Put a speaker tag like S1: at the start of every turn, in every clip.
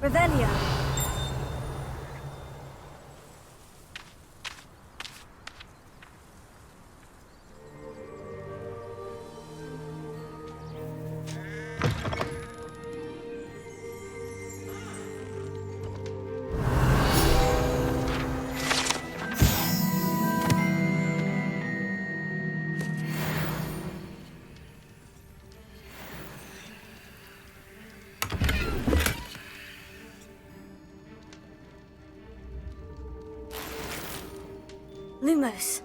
S1: Revelio. Lumos.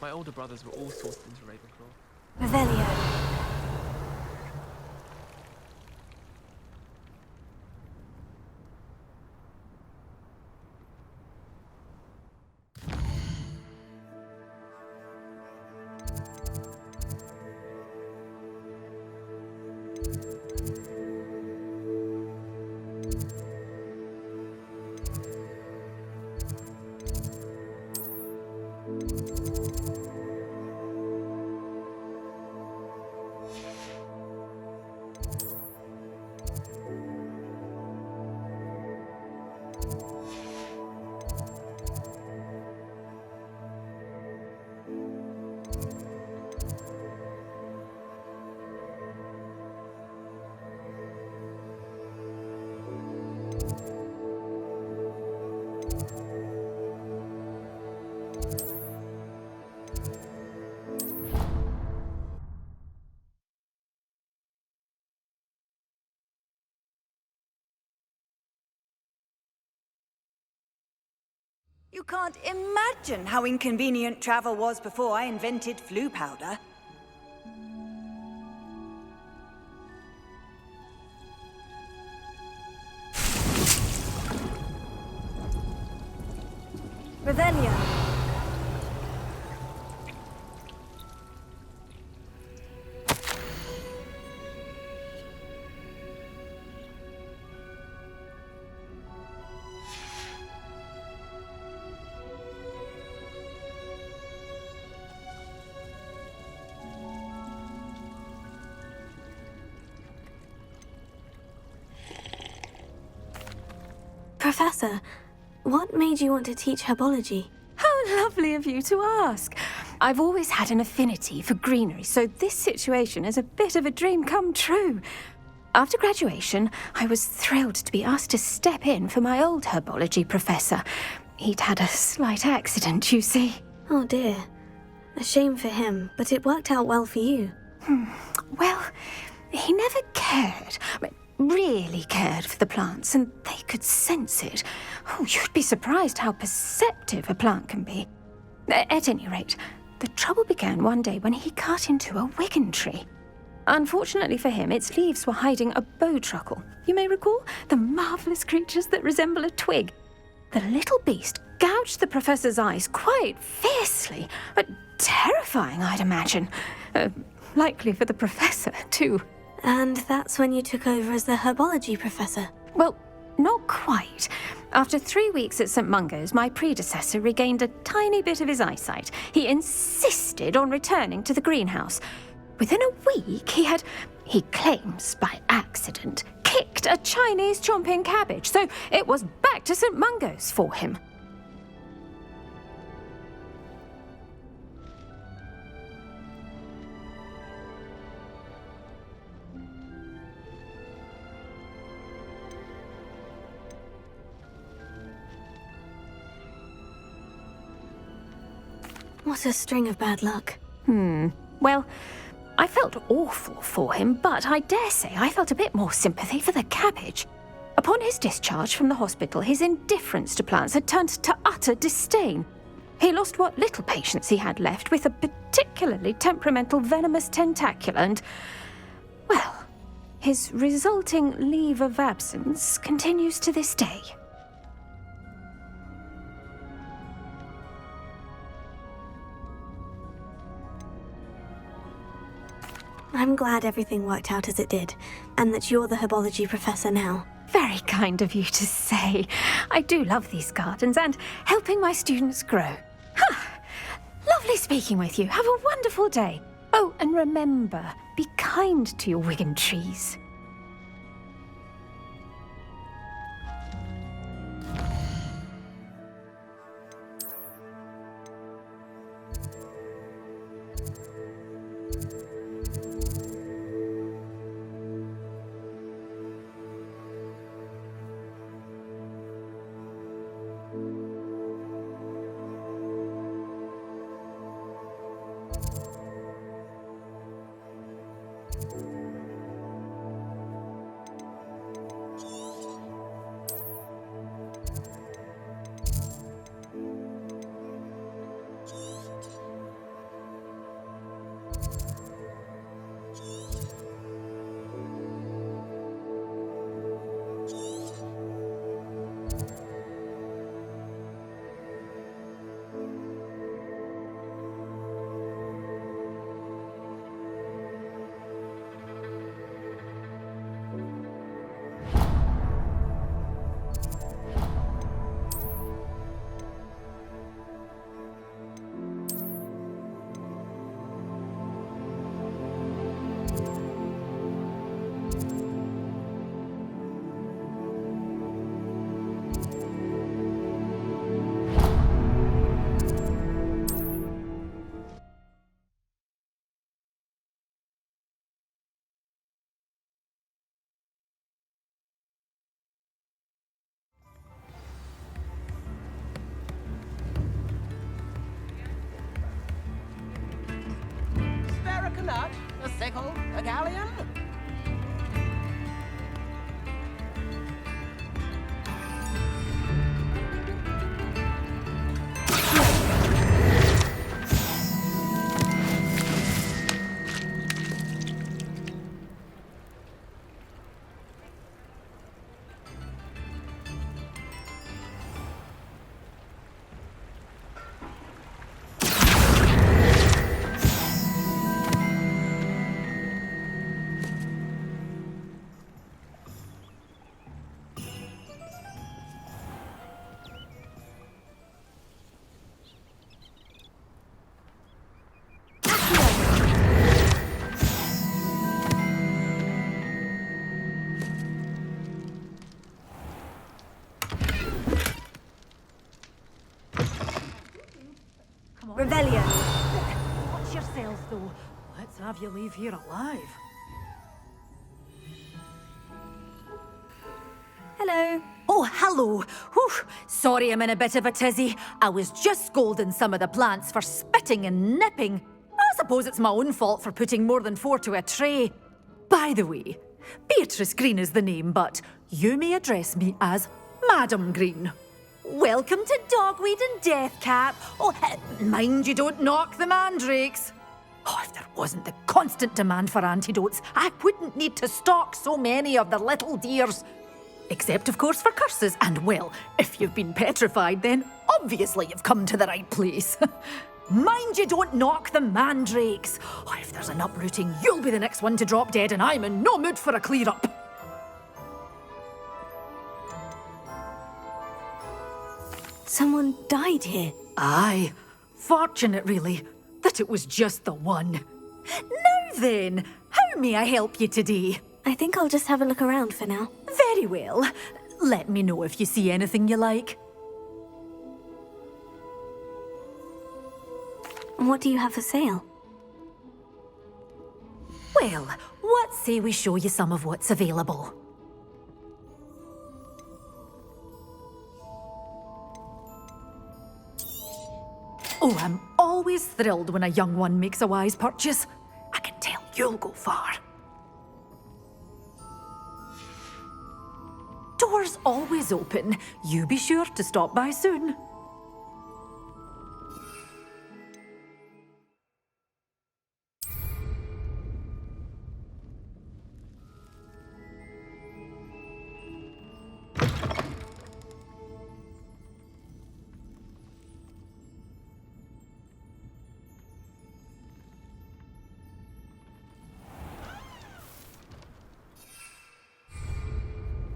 S2: My older brothers were all sourced into Ravenclaw.
S1: Revelio.
S3: You can't imagine how inconvenient travel was before I invented flu powder.
S1: Revelio. Professor, what made you want to teach herbology?
S4: How lovely of you to ask. I've always had an affinity for greenery, so this situation is a bit of a dream come true. After graduation, I was thrilled to be asked to step in for my old herbology professor. He'd had a slight accident, you see.
S1: Oh dear. A shame for him, but it worked out well for you.
S4: Well, he never cared. Really cared for the plants, and they could sense it. Oh, you'd be surprised how perceptive a plant can be. At any rate, the trouble began one day when he cut into a wigan tree. Unfortunately for him, its leaves were hiding a bowtruckle. You may recall the marvellous creatures that resemble a twig. The little beast gouged the professor's eyes quite fiercely, but terrifying, I'd imagine. Likely for the professor, too.
S1: And that's when you took over as the herbology professor?
S4: Well, not quite. After 3 weeks at St. Mungo's, my predecessor regained a tiny bit of his eyesight. He insisted on returning to the greenhouse. Within a week, he claims by accident, kicked a Chinese chomping cabbage, so it was back to St. Mungo's for him.
S1: What a string of bad luck.
S4: Well, I felt awful for him, but I dare say I felt a bit more sympathy for the cabbage. Upon his discharge from the hospital, his indifference to plants had turned to utter disdain. He lost what little patience he had left with a particularly temperamental venomous tentacula and... His resulting leave of absence continues to this day.
S1: I'm glad everything worked out as it did, and that you're the herbology professor now.
S4: Very kind of you to say. I do love these gardens and helping my students grow. Lovely speaking with you. Have a wonderful day. Oh, and remember, be kind to your Wigan trees.
S5: A nut, a sickle, a galleon.
S3: Revelio.
S6: Watch yourself, though. Let's have you leave here alive.
S1: Hello.
S6: Oh, hello. Whew. Sorry I'm in a bit of a tizzy. I was just scolding some of the plants for spitting and nipping. I suppose it's my own fault for putting more than 4 to a tray. By the way, Beatrice Green is the name, but you may address me as Madam Green. Welcome to Dogweed and Deathcap. Oh, mind you don't knock the mandrakes. Oh, if there wasn't the constant demand for antidotes, I wouldn't need to stock so many of the little dears. Except, of course, for curses. And, well, if you've been petrified, then obviously you've come to the right place. Mind you don't knock the mandrakes. Oh, if there's an uprooting, you'll be the next one to drop dead, and I'm in no mood for a clear-up.
S1: Someone died here.
S6: Aye. Fortunate, really, that it was just the one. Now then, how may I help you today?
S1: I think I'll just have a look around for now.
S6: Very well. Let me know if you see anything you like.
S1: What do you have for sale?
S6: Well, what say we show you some of what's available? Oh, I'm always thrilled when a young one makes a wise purchase. I can tell you'll go far. Doors always open. You be sure to stop by soon.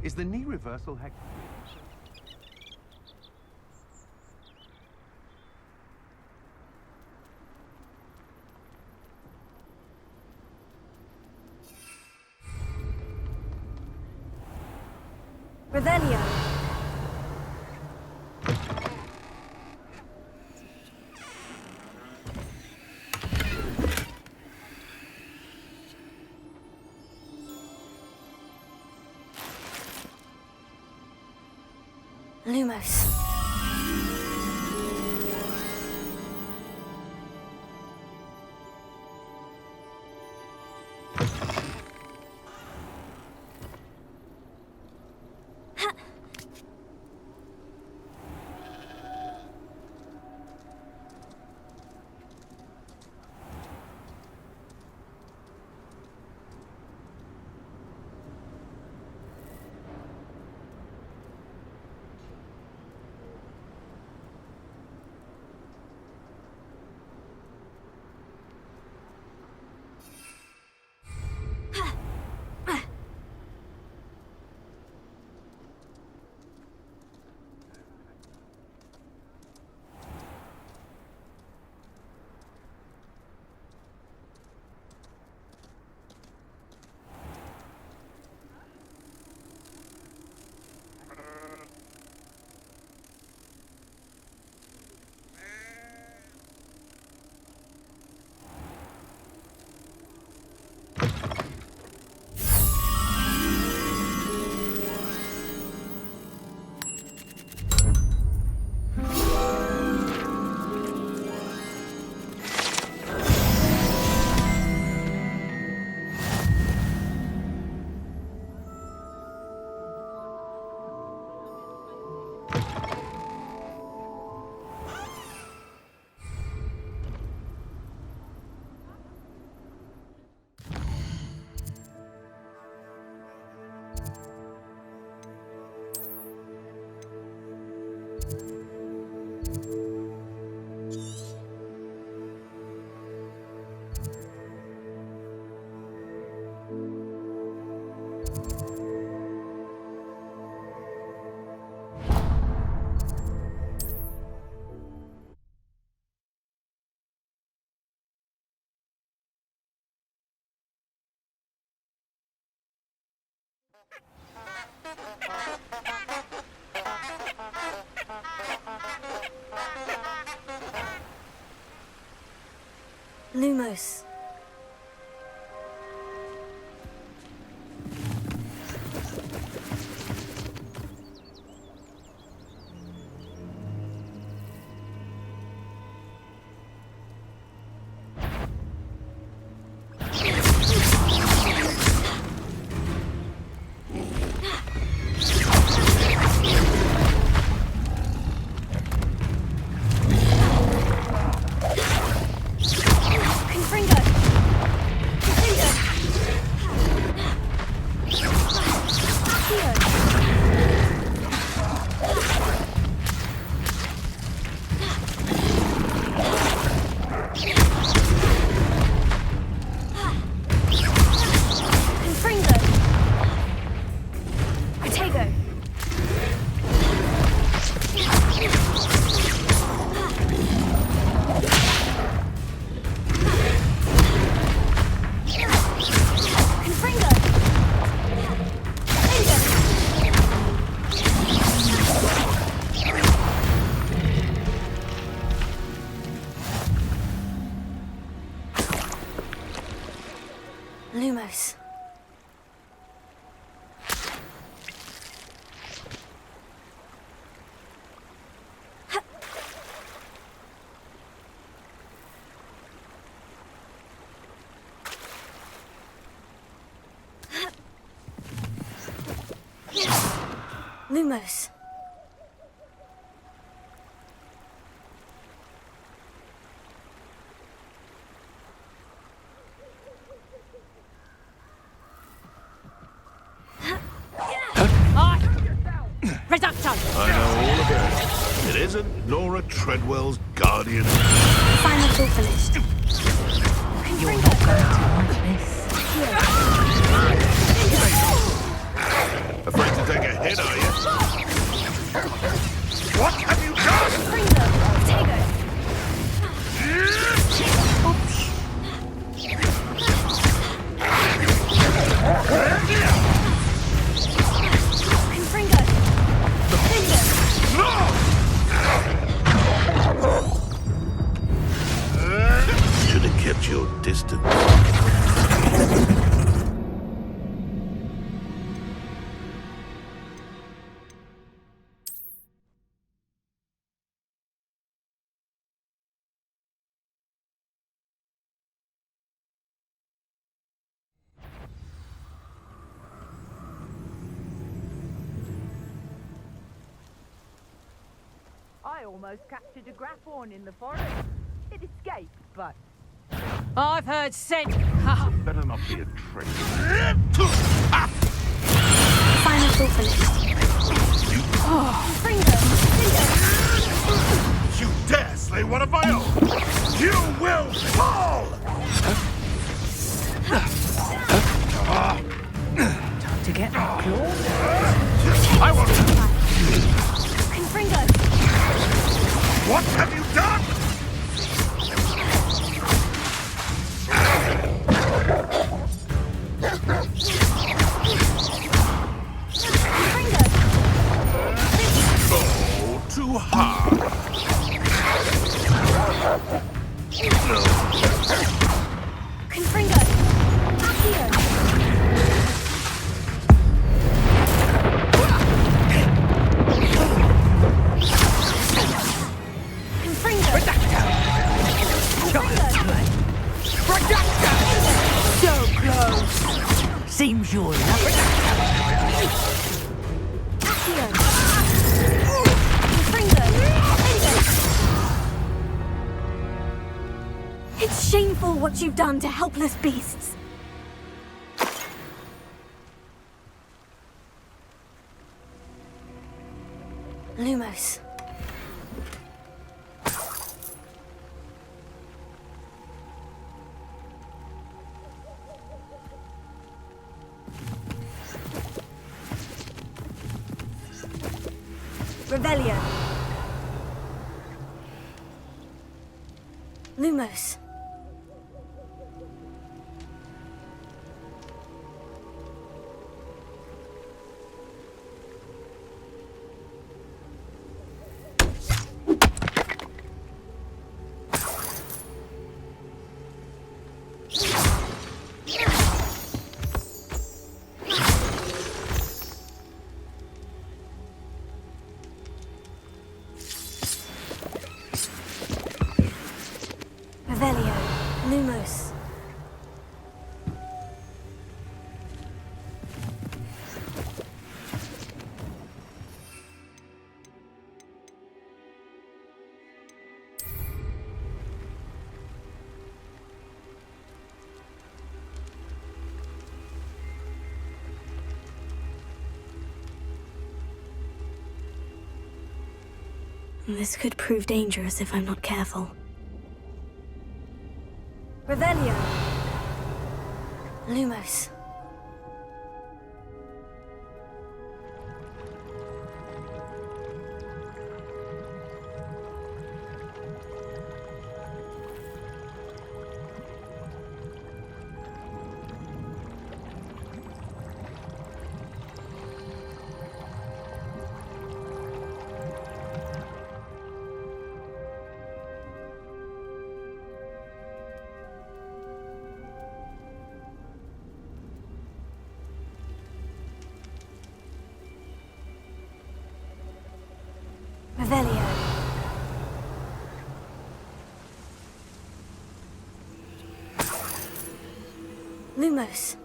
S7: Is the knee reversal hack?
S1: Revelio. Lumos. Lumos. Lumos. Lumos.
S6: Reducto!
S8: I know all about it. It isn't Laura Treadwell's guardian.
S1: Final call finished.
S6: You're not going to want this.
S8: Afraid to take distance.
S5: I almost captured a grapphorn in the forest. It escaped, but... I've heard scent.
S8: Better not be a trick.
S1: Final thought finished.
S8: You dare slay one of my own! You will fall!
S5: Time to get my claws.
S8: I want to...
S1: Confringo!
S8: What have you done? Oh, too hard.
S1: Confringo! Accio!
S5: So close. Seems you're lucky.
S1: Accio! Confringo! It's shameful what you've done to helpless beasts. Lumos. Revelio. Lumos. Revelio. Lumos. This could prove dangerous if I'm not careful. Revelio. Lumos. Revelio. Lumos.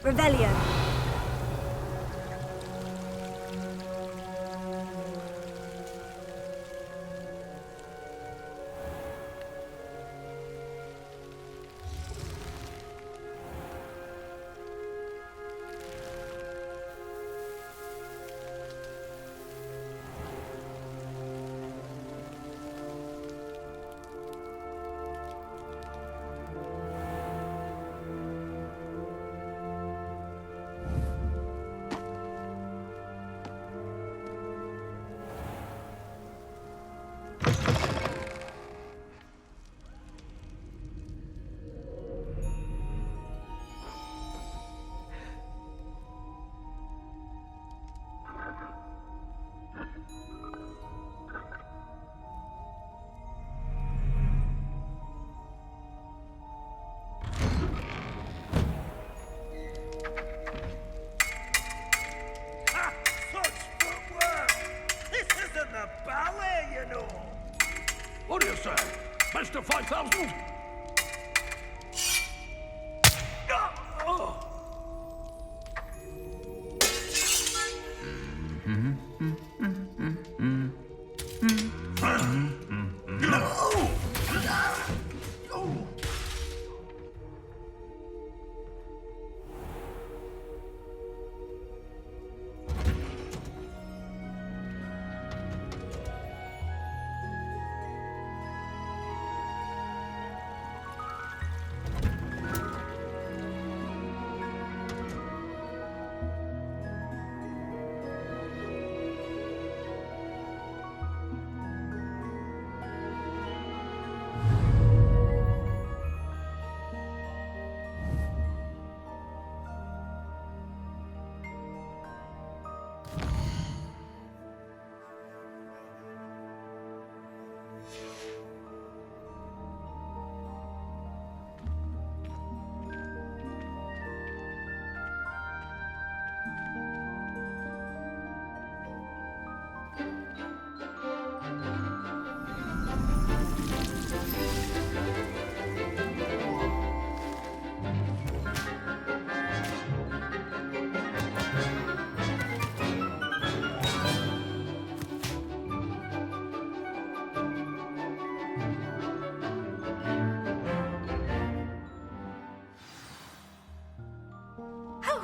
S1: Revelio.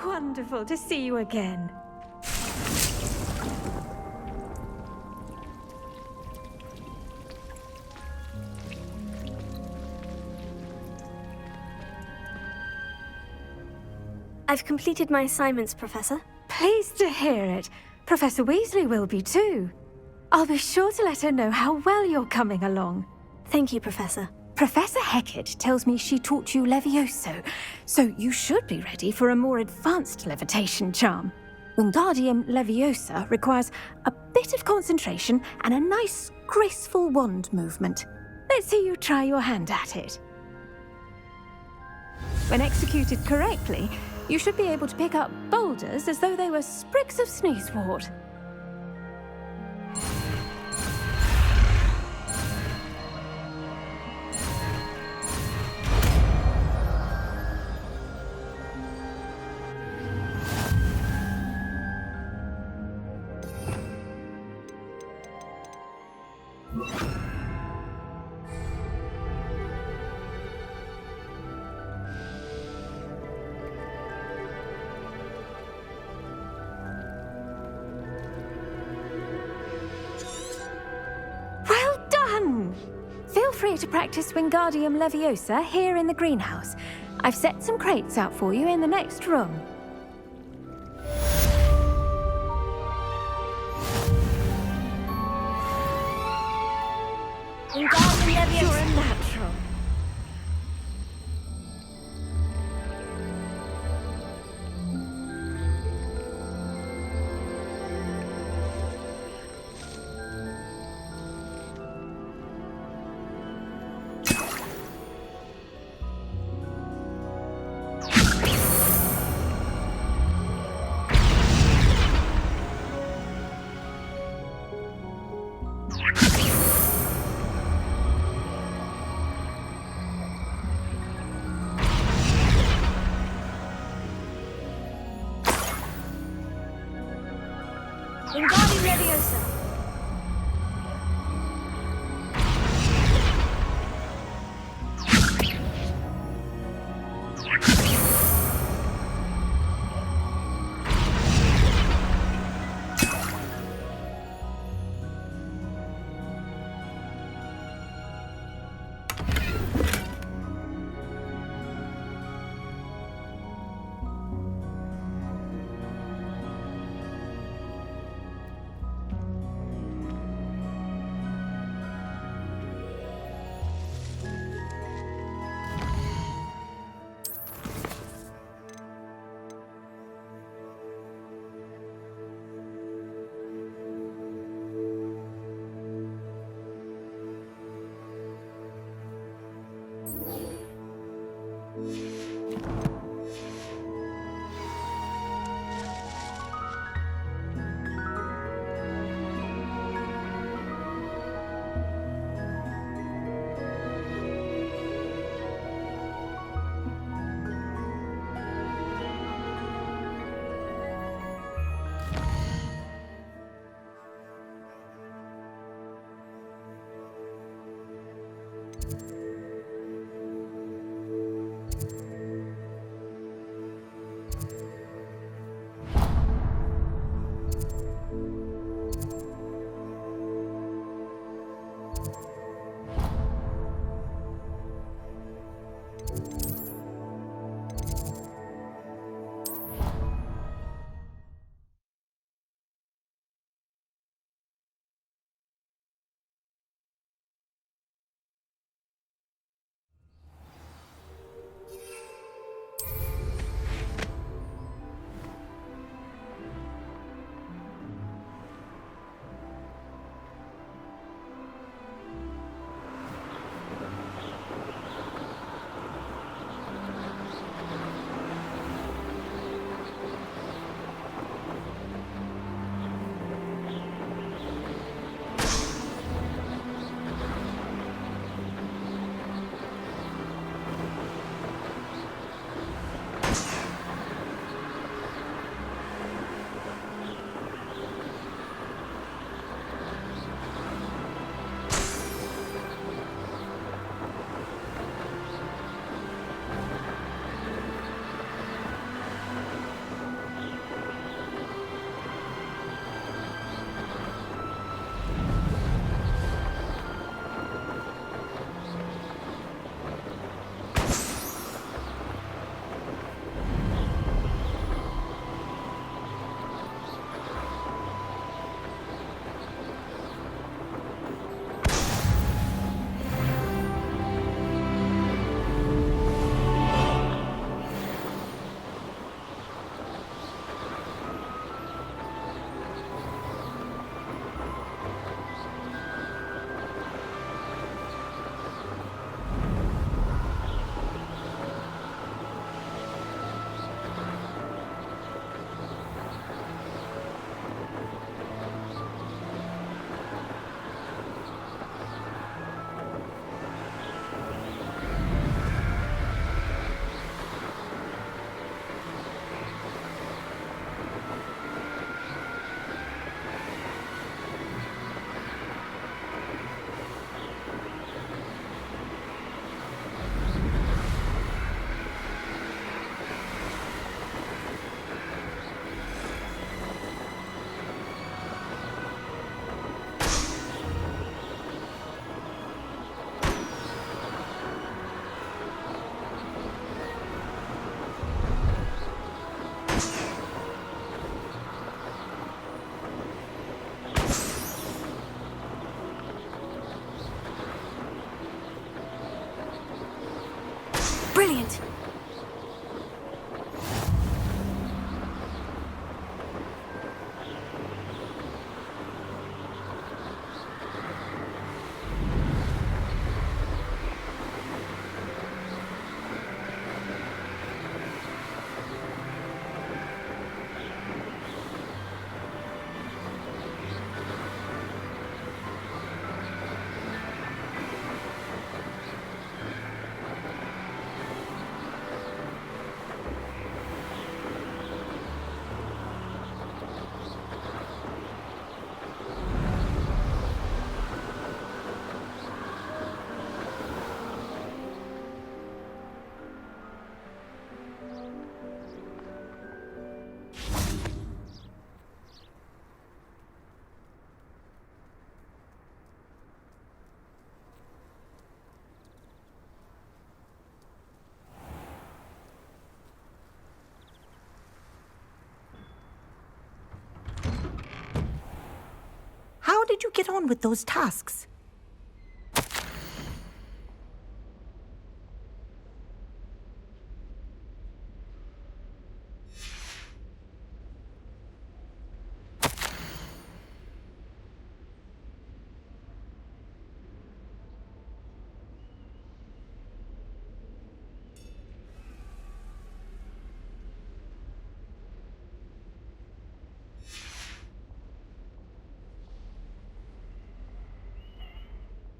S4: wonderful to see you again.
S1: I've completed my assignments, Professor.
S4: Pleased to hear it. Professor Weasley will be too. I'll be sure to let her know how well you're coming along.
S1: Thank you, Professor.
S4: Professor Hecat tells me she taught you Levioso, so you should be ready for a more advanced levitation charm. Wingardium Leviosa requires a bit of concentration and a nice, graceful wand movement. Let's see you try your hand at it. When executed correctly, you should be able to pick up boulders as though they were sprigs of sneezewort. Feel free to practice Wingardium Leviosa here in the greenhouse. I've set some crates out for you in the next room.
S1: Wingardium Leviosa.
S4: You're a natural.
S1: Wingardium Leviosa.
S7: did you get on with those tasks?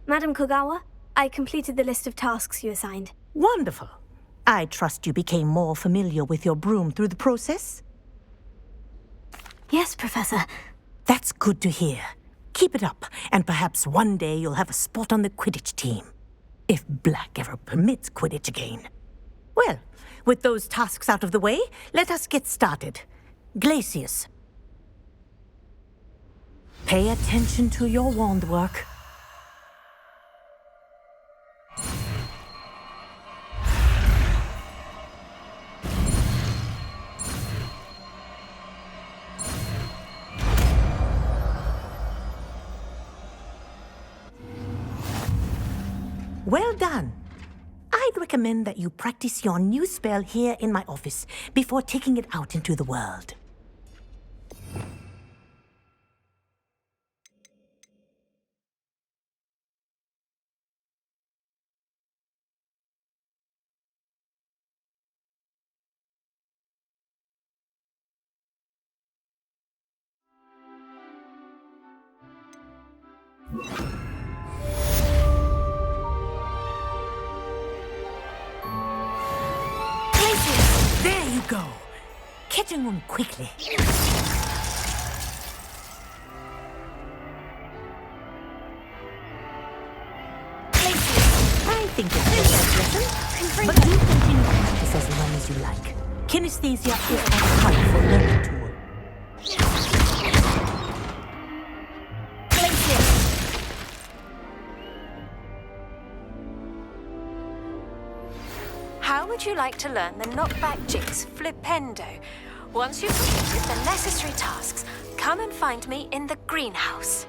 S1: Madam Kogawa, I completed the list of tasks you assigned.
S7: Wonderful. I trust you became more familiar with your broom through the process?
S1: Yes, Professor.
S7: That's good to hear. Keep it up, and perhaps one day you'll have a spot on the Quidditch team. If Black ever permits Quidditch again. Well, with those tasks out of the way, let us get started. Glacius. Pay attention to your wand work. Well done. I'd recommend that you practice your new spell here in my office before taking it out into the world. There you go. Catching on quickly. I think it's a good lesson, but you continue to practice as long as you like. Kinesthesia is a powerful learning tool.
S4: How would you like to learn the knockback jinx Flipendo? Once you've completed the necessary tasks, come and find me in the greenhouse.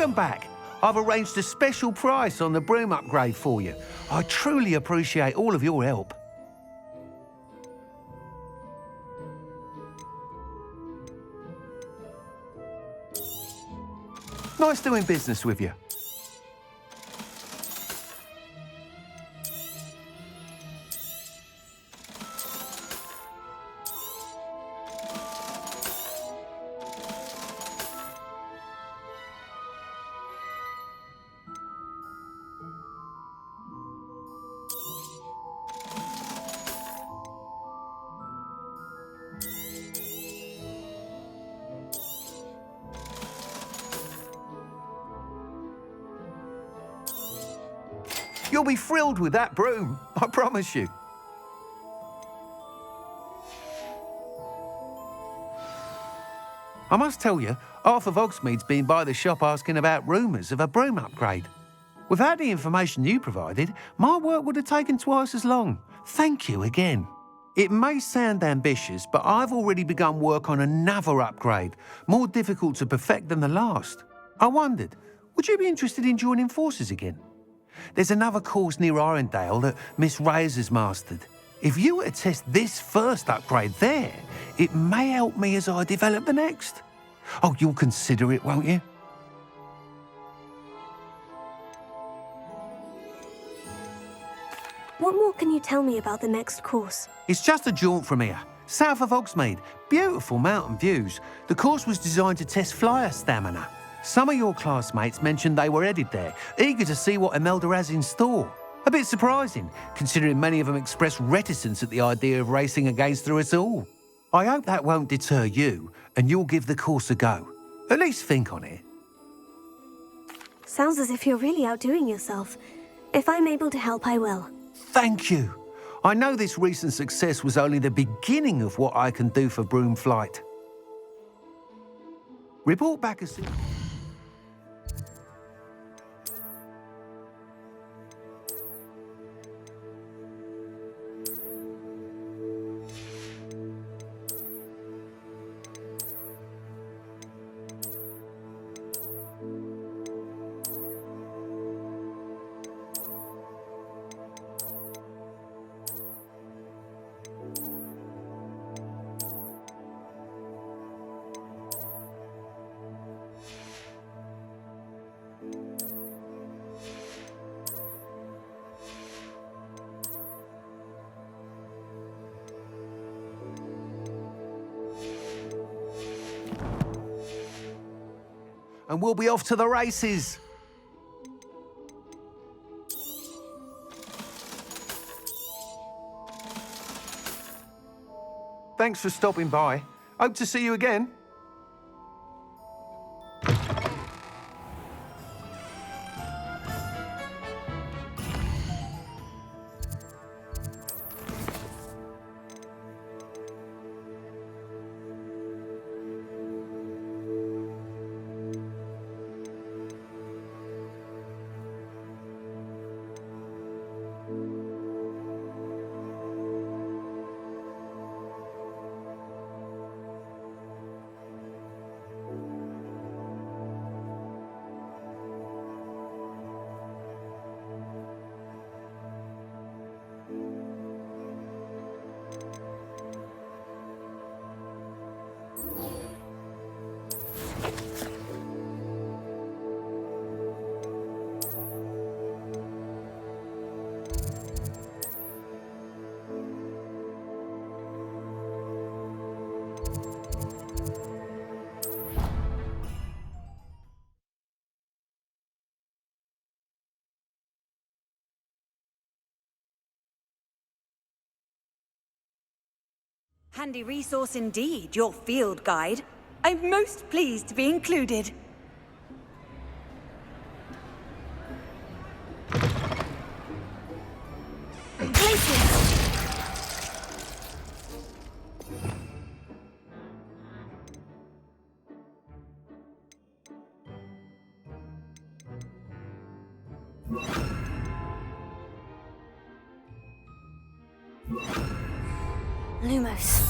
S9: Welcome back. I've arranged a special price on the broom upgrade for you. I truly appreciate all of your help. Nice doing business with you. You'll be thrilled with that broom, I promise you. I must tell you, half of Hogsmeade's been by the shop asking about rumours of a broom upgrade. Without the information you provided, my work would have taken twice as long. Thank you again. It may sound ambitious, but I've already begun work on another upgrade, more difficult to perfect than the last. I wondered, would you be interested in joining forces again? There's another course near Irondale that Miss Reyes has mastered. If you were to test this first upgrade there, it may help me as I develop the next. Oh, you'll consider it, won't you?
S1: What more can you tell me about the next course?
S9: It's just a jaunt from here, south of Hogsmeade. Beautiful mountain views. The course was designed to test flyer stamina. Some of your classmates mentioned they were headed there, eager to see what Imelda has in store. A bit surprising, considering many of them expressed reticence at the idea of racing against her at all. I hope that won't deter you, and you'll give the course a go. At least think on it.
S1: Sounds as if you're really outdoing yourself. If I'm able to help, I will.
S9: Thank you. I know this recent success was only the beginning of what I can do for broom flight. Report back as soon. And we'll be off to the races. Thanks for stopping by. Hope to see you again.
S3: Handy resource indeed, your field guide. I'm most pleased to be included.
S1: Lumos.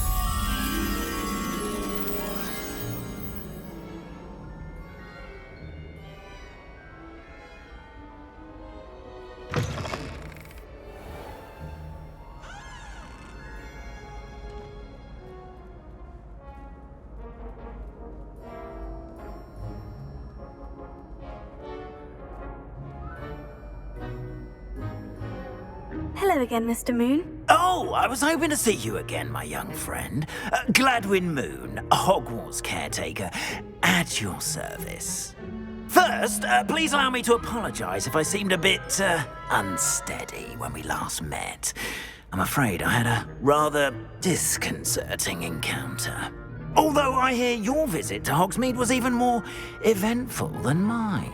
S1: Hello again, Mr. Moon.
S10: Oh, I was hoping to see you again, my young friend. Gladwin Moon, Hogwarts caretaker, at your service. First, please allow me to apologise if I seemed a bit unsteady when we last met. I'm afraid I had a rather disconcerting encounter. Although I hear your visit to Hogsmeade was even more eventful than mine.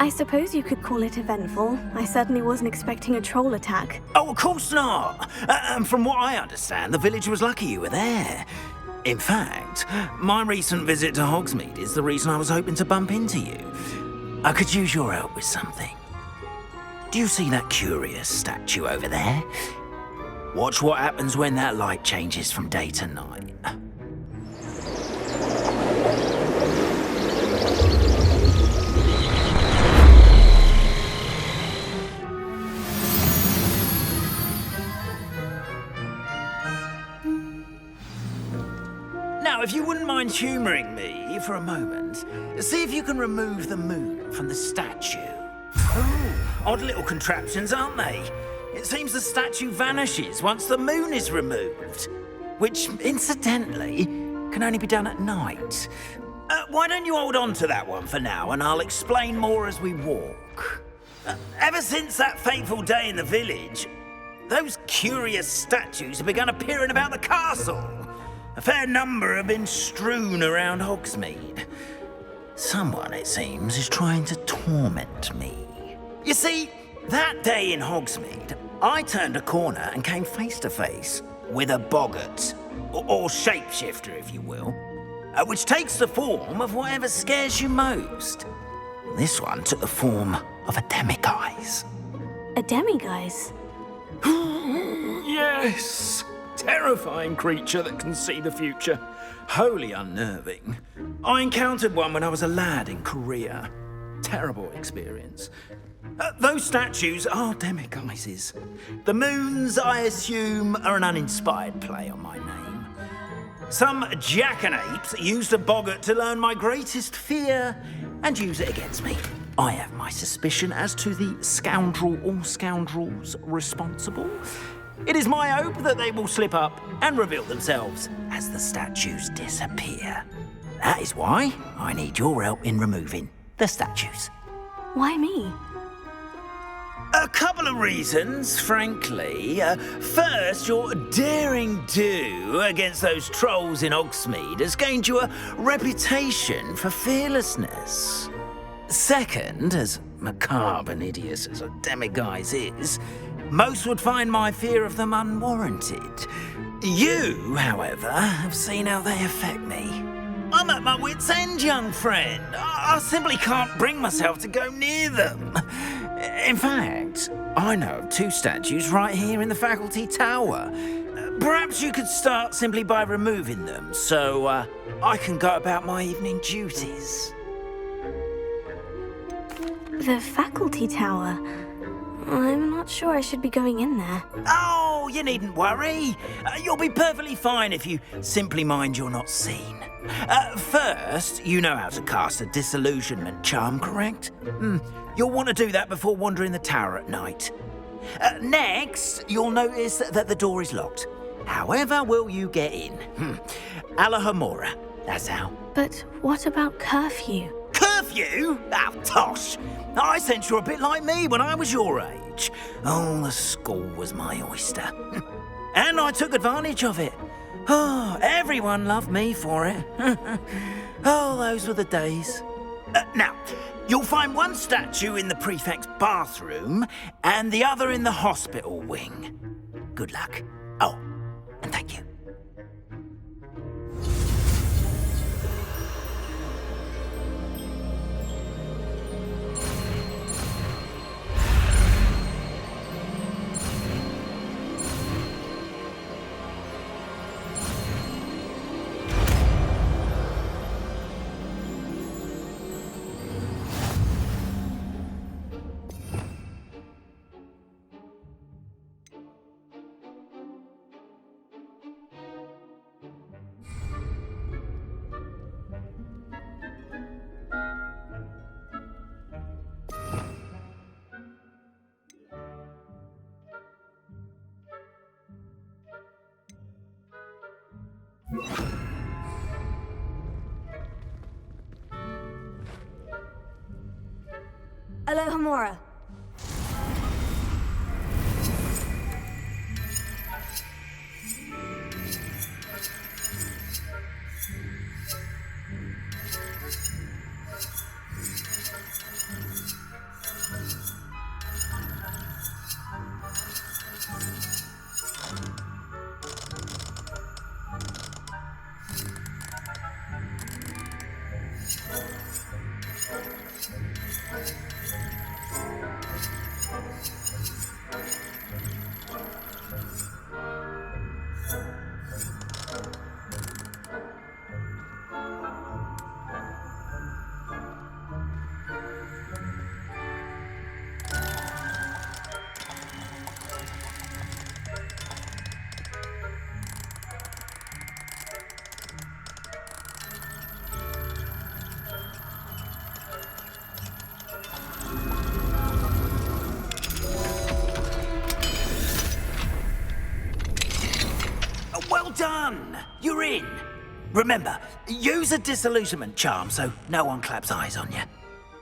S1: I suppose you could call it eventful. I certainly wasn't expecting a troll attack.
S10: Oh, of course not. And from what I understand, the village was lucky you were there. In fact, my recent visit to Hogsmeade is the reason I was hoping to bump into you. I could use your help with something. Do you see that curious statue over there? Watch what happens when that light changes from day to night. Now, if you wouldn't mind humouring me for a moment, see if you can remove the moon from the statue. Oh, odd little contraptions, aren't they? It seems the statue vanishes once the moon is removed, which, incidentally, can only be done at night. Why don't you hold on to that one for now, and I'll explain more as we walk. Ever since that fateful day in the village, those curious statues have begun appearing about the castle. A fair number have been strewn around Hogsmeade. Someone, it seems, is trying to torment me. You see, that day in Hogsmeade, I turned a corner and came face to face with a boggart, or shapeshifter, if you will, which takes the form of whatever scares you most. This one took the form of a demiguise.
S1: A demiguise?
S10: Yes! Terrifying creature that can see the future. Wholly unnerving. I encountered one when I was a lad in Korea. Terrible experience. Those statues are demiguises. The moons, I assume, are an uninspired play on my name. Some jackanapes used a boggart to learn my greatest fear and use it against me. I have my suspicion as to the scoundrel or scoundrels responsible. It is my hope that they will slip up and reveal themselves as the statues disappear. That is why I need your help in removing the statues.
S1: Why me?
S10: A couple of reasons, frankly. First, your daring do against those trolls in Hogsmeade has gained you a reputation for fearlessness. Second, as macabre and hideous as a demiguise is, most would find my fear of them unwarranted. You, however, have seen how they affect me. I'm at my wit's end, young friend. I simply can't bring myself to go near them. In fact, I know of two statues right here in the faculty tower. Perhaps you could start simply by removing them, so I can go about my evening duties.
S1: The faculty tower? I'm not sure I should be going in there.
S10: Oh, you needn't worry. You'll be perfectly fine if you simply mind you're not seen. First, you know how to cast a disillusionment charm, correct? You'll want to do that before wandering the tower at night. Next, you'll notice that the door is locked. However will you get in? Alahomora, that's how.
S1: But what about curfew?
S10: Curfew? Oh, tosh. I sense you're a bit like me when I was your age. Oh, the school was my oyster. And I took advantage of it. Oh, everyone loved me for it. Oh, those were the days. Now, you'll find one statue in the prefect's bathroom and the other in the hospital wing. Good luck. Oh, and thank you.
S1: Alohomora. Well done! You're in. Remember, use a disillusionment charm so no one claps eyes on you.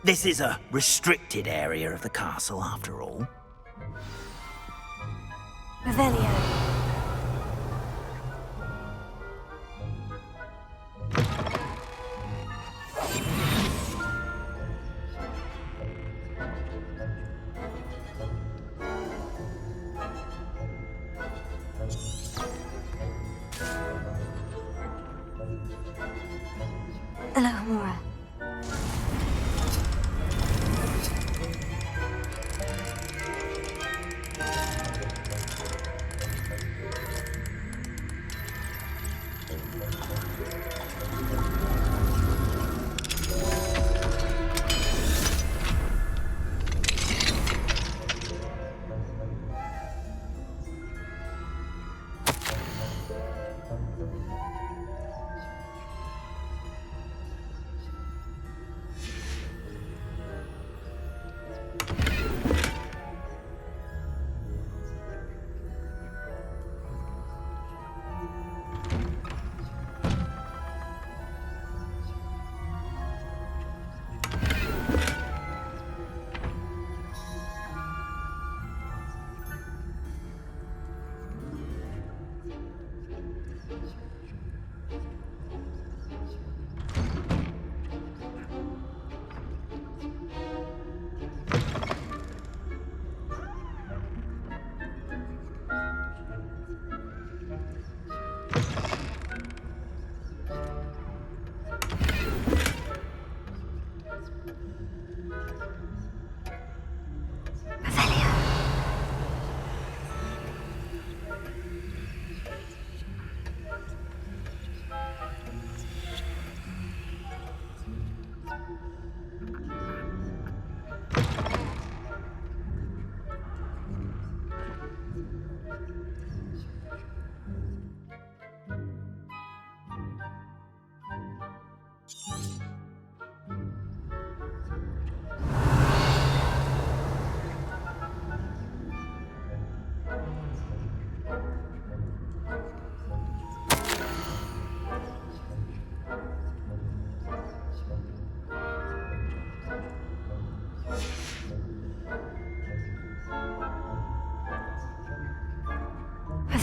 S1: This is a restricted area of the castle, after all. Revelio. Alohomora.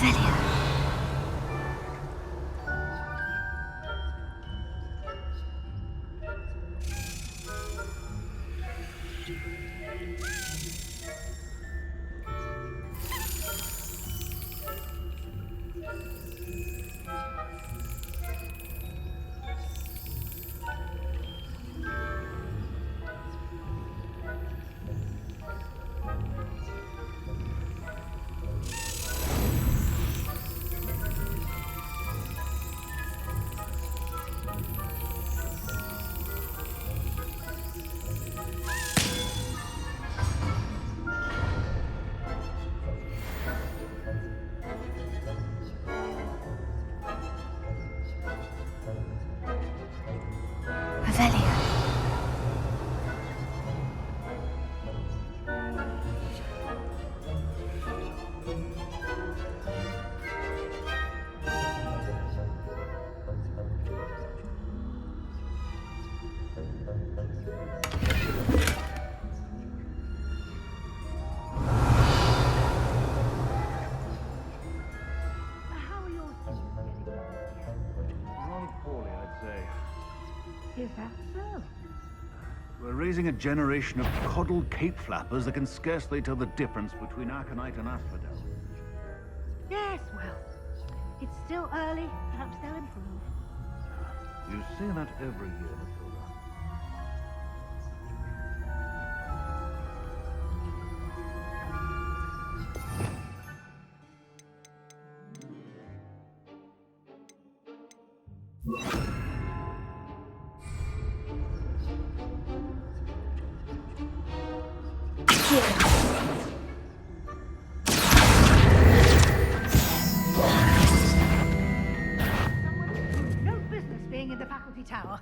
S4: Avelia.
S5: Is that so?
S11: We're raising a generation of coddled cape flappers that can scarcely tell the difference between Aconite and Asphodel.
S5: Yes, well, it's still early. Perhaps they'll improve.
S11: You say that every year, Matilda.
S5: No business being in the faculty tower.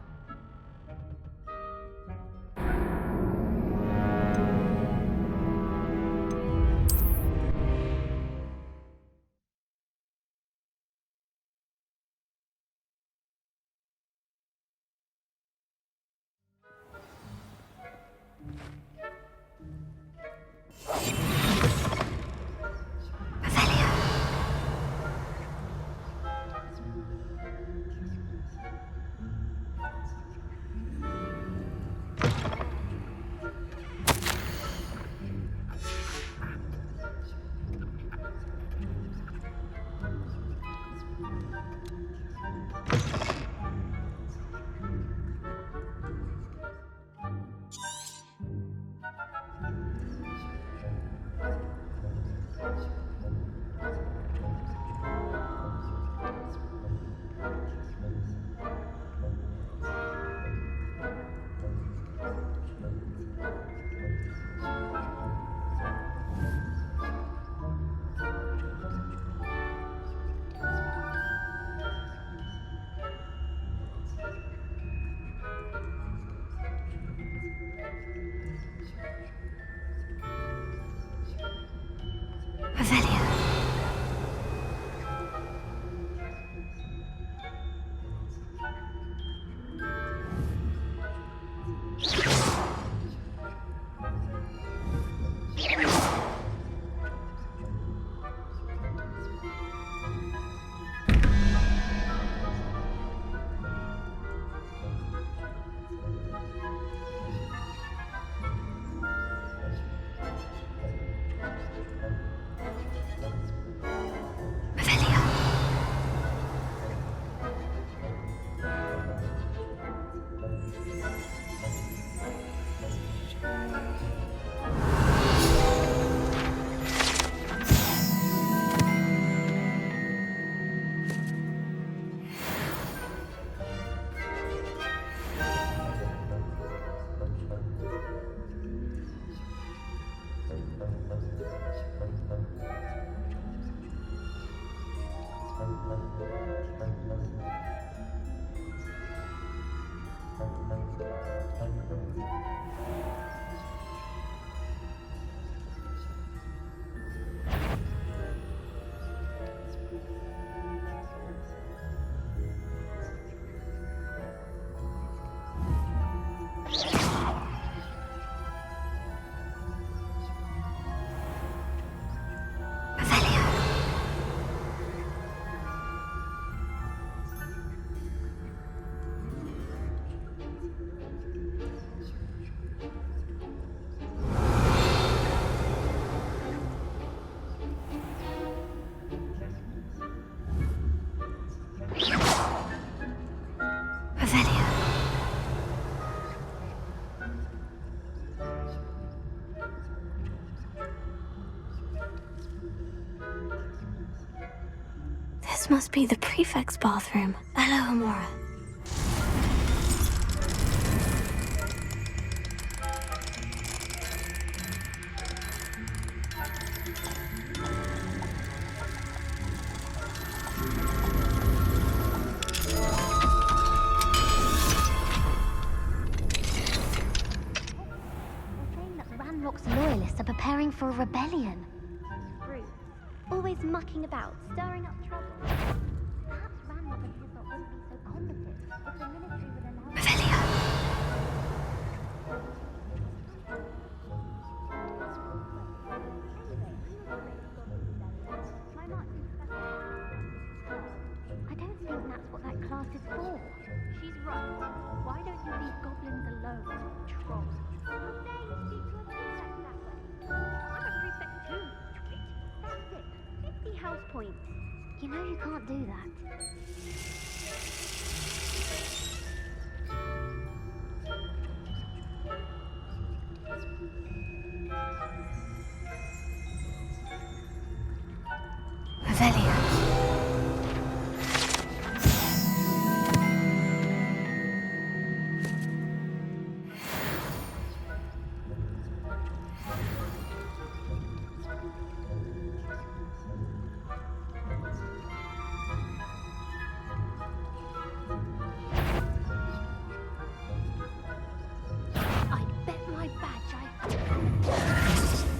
S12: This must be the prefect's bathroom. Hello, Amora.
S13: Ranrock's loyalists are preparing for a rebellion. Rude. Always mucking about, stirring up trouble. Perhaps Ranrock and Hilltop wouldn't be so combative if the military would allow...
S12: Revelio.
S13: I don't think that's what that class is for. She's right. Why don't you leave goblins alone, troll? I'm a prefect too. That's it. 50 house points.
S12: You know you can't do that. Revelio.
S13: I bet my badge I...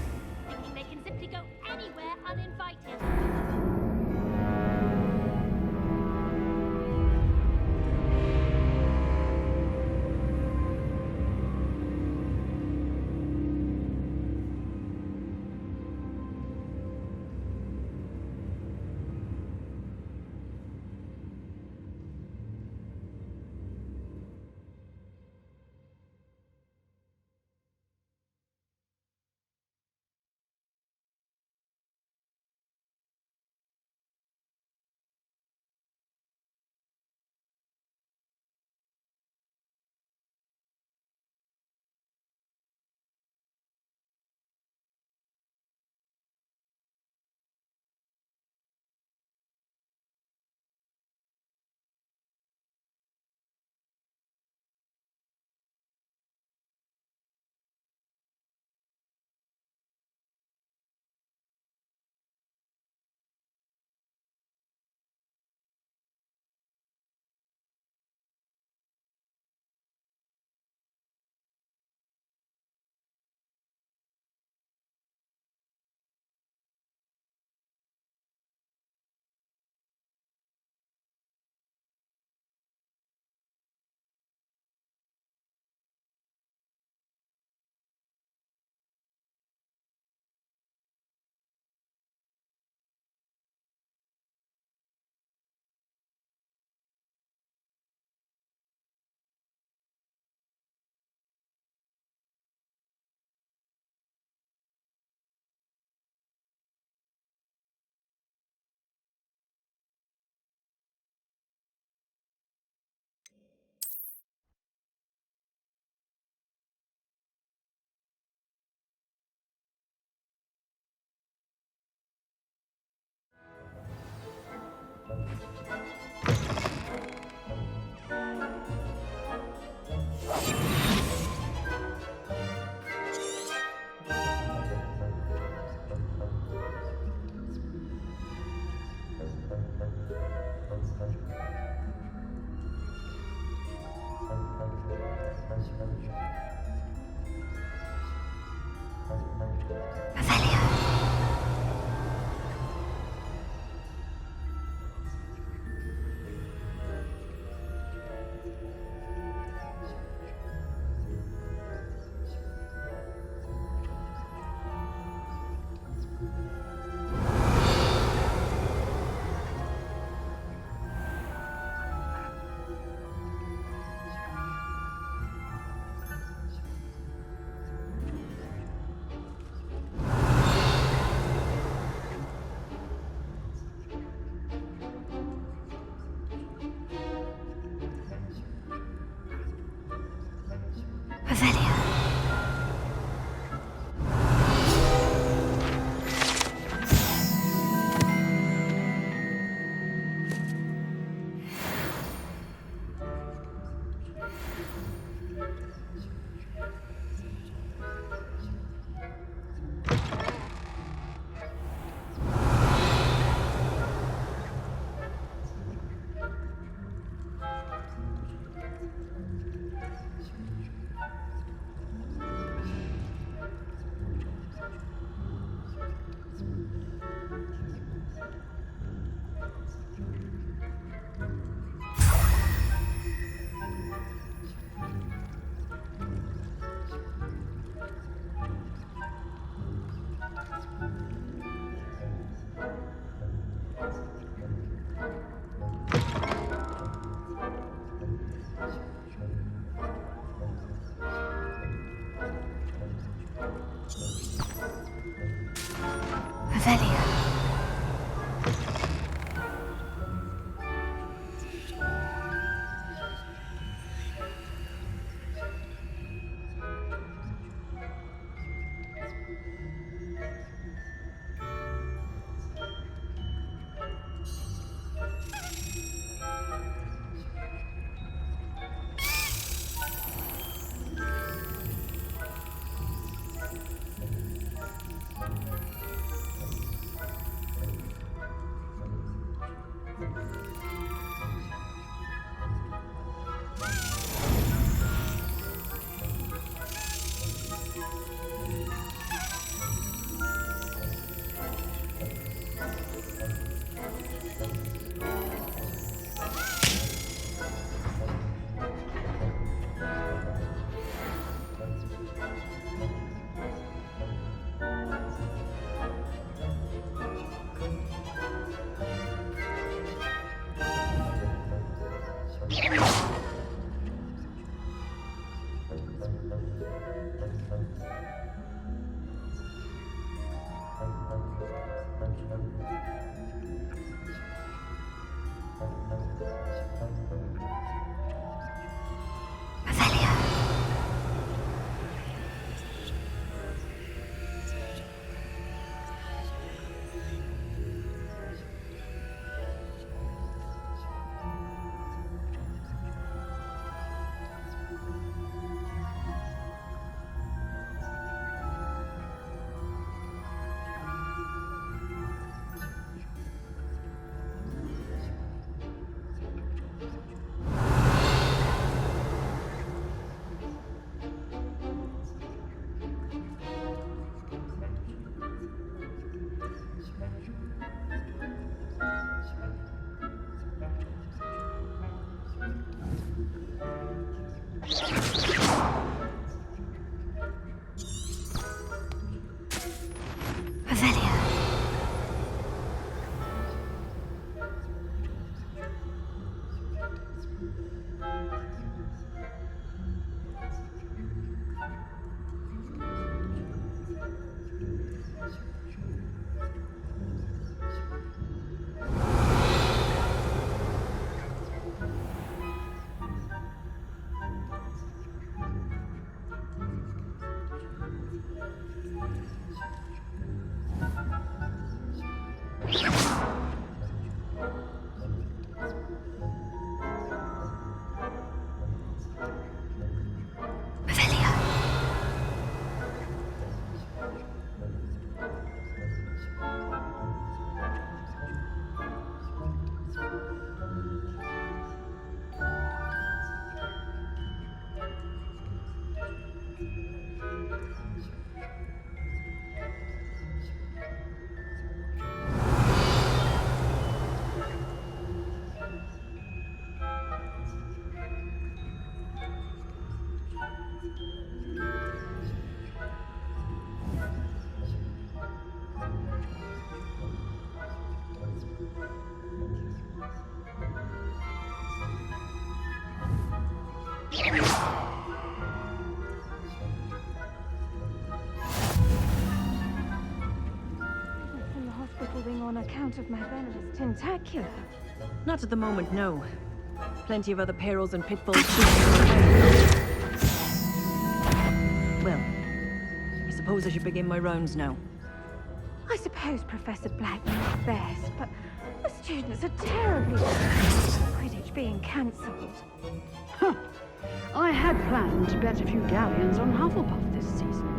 S4: From the hospital wing on account of my venomous tentacular.
S14: Not at the moment, no. Plenty of other perils and pitfalls. Well, I suppose I should begin my rounds now.
S4: I suppose Professor Black knows best, but the students are terribly Quidditch being cancelled.
S15: Huh. I had planned to bet a few galleons on Hufflepuff this season.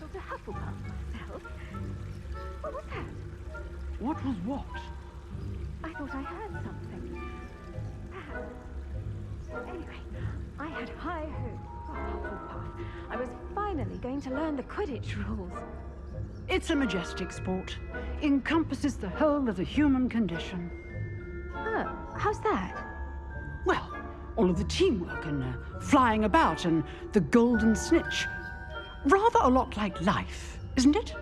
S4: To Hufflepuff myself. What was that?
S15: What was what?
S4: I thought I heard something. Perhaps. Anyway, I had high hopes for Hufflepuff. I was finally going to learn the Quidditch rules.
S15: It's a majestic sport. Encompasses the whole of the human condition.
S4: Oh, how's that?
S15: Well, all of the teamwork and flying about and the golden snitch. Rather a lot like life, isn't it?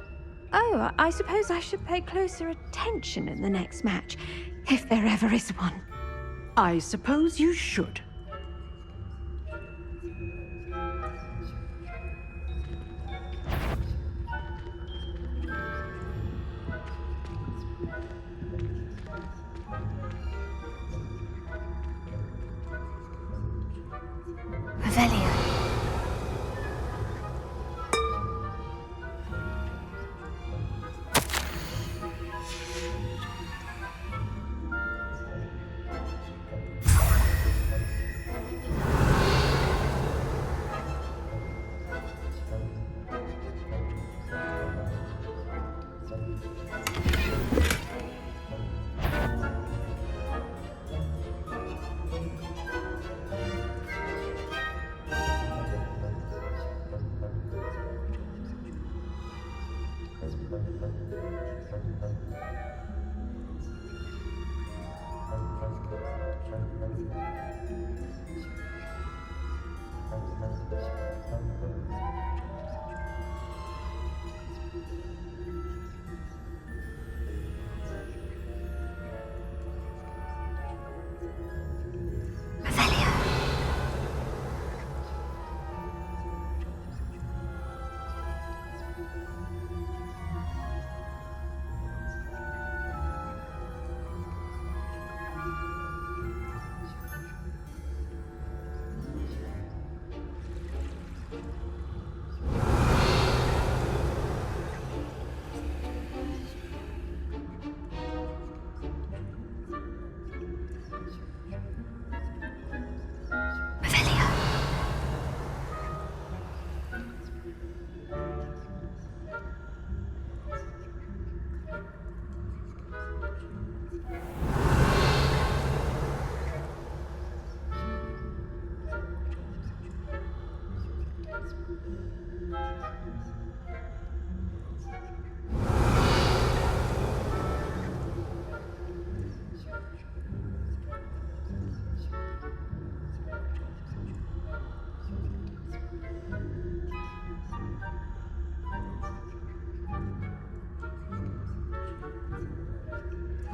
S4: Oh, I suppose I should pay closer attention in the next match, if there ever is one.
S15: I suppose you should.
S12: Revelio.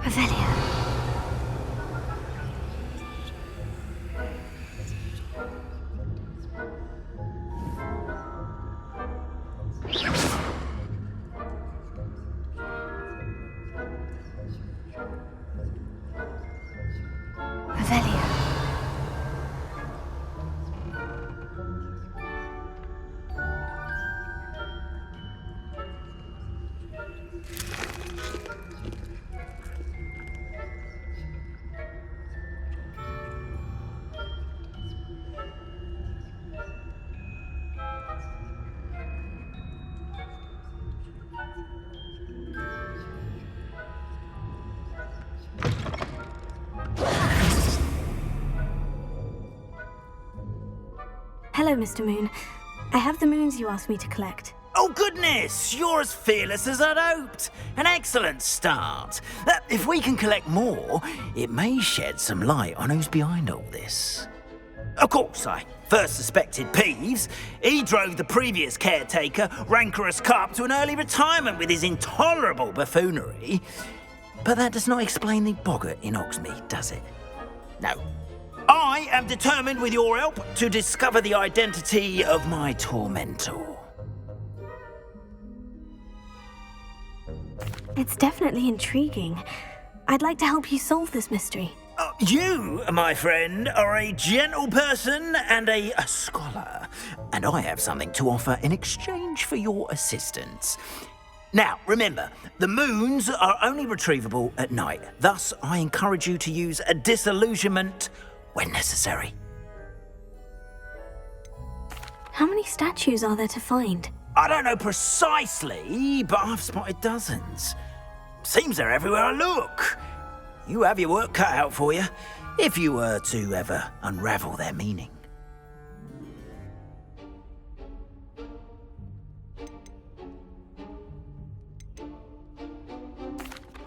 S12: Revelia. Revelia. Hello, Mr. Moon. I have the moons you asked me to collect.
S1: Oh, goodness! You're as fearless as I'd hoped. An excellent start. If we can collect more, it may shed some light on who's behind all this. Of course, I first suspected Peeves. He drove the previous caretaker, Rancorous Carp, to an early retirement with his intolerable buffoonery. But that does not explain the boggart in Hogsmeade, does it? No. I am determined, with your help, to discover the identity of my tormentor.
S12: It's definitely intriguing. I'd like to help you solve this mystery.
S1: You, my friend, are a gentle person and a scholar, and I have something to offer in exchange for your assistance. Now, remember, the moons are only retrievable at night. Thus, I encourage you to use a disillusionment when necessary.
S12: How many statues are there to find?
S1: I don't know precisely, but I've spotted dozens. Seems they're everywhere I look. You have your work cut out for you, if you were to ever unravel their meaning.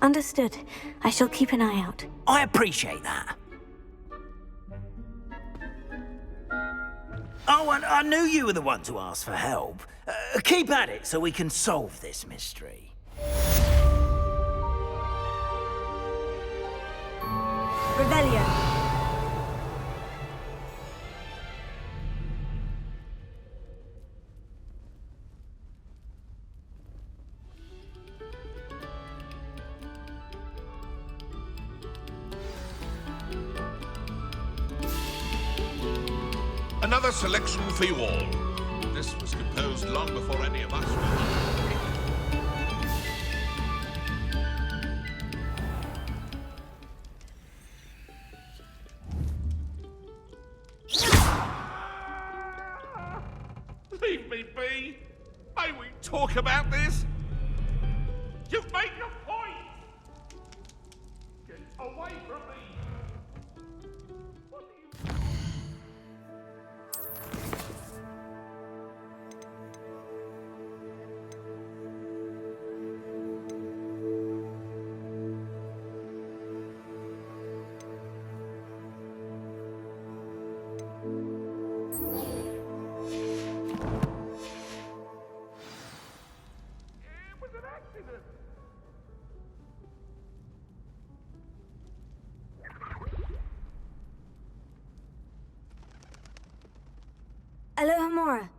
S12: Understood. I shall keep an eye out.
S1: I appreciate that. Oh, and I knew you were the one to ask for help. Keep at it so we can solve this mystery.
S3: Revelia.
S8: Another selection for you all. This was composed long before any of us were. Leave me be. May we talk about this? You've made your point. Get away from me.
S12: Alohomora.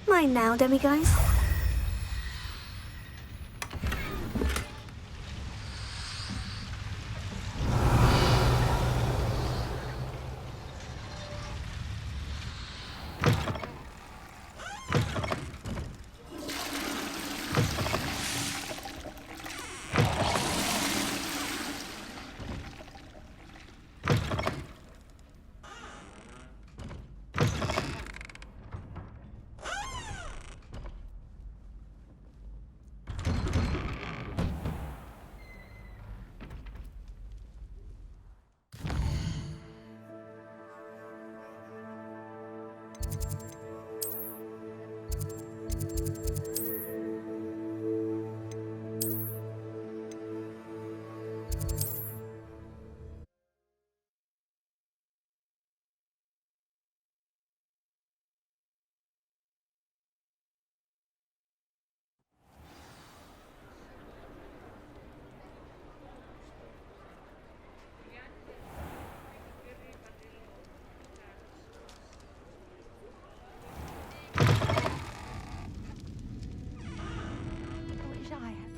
S12: Mine now, demiguise.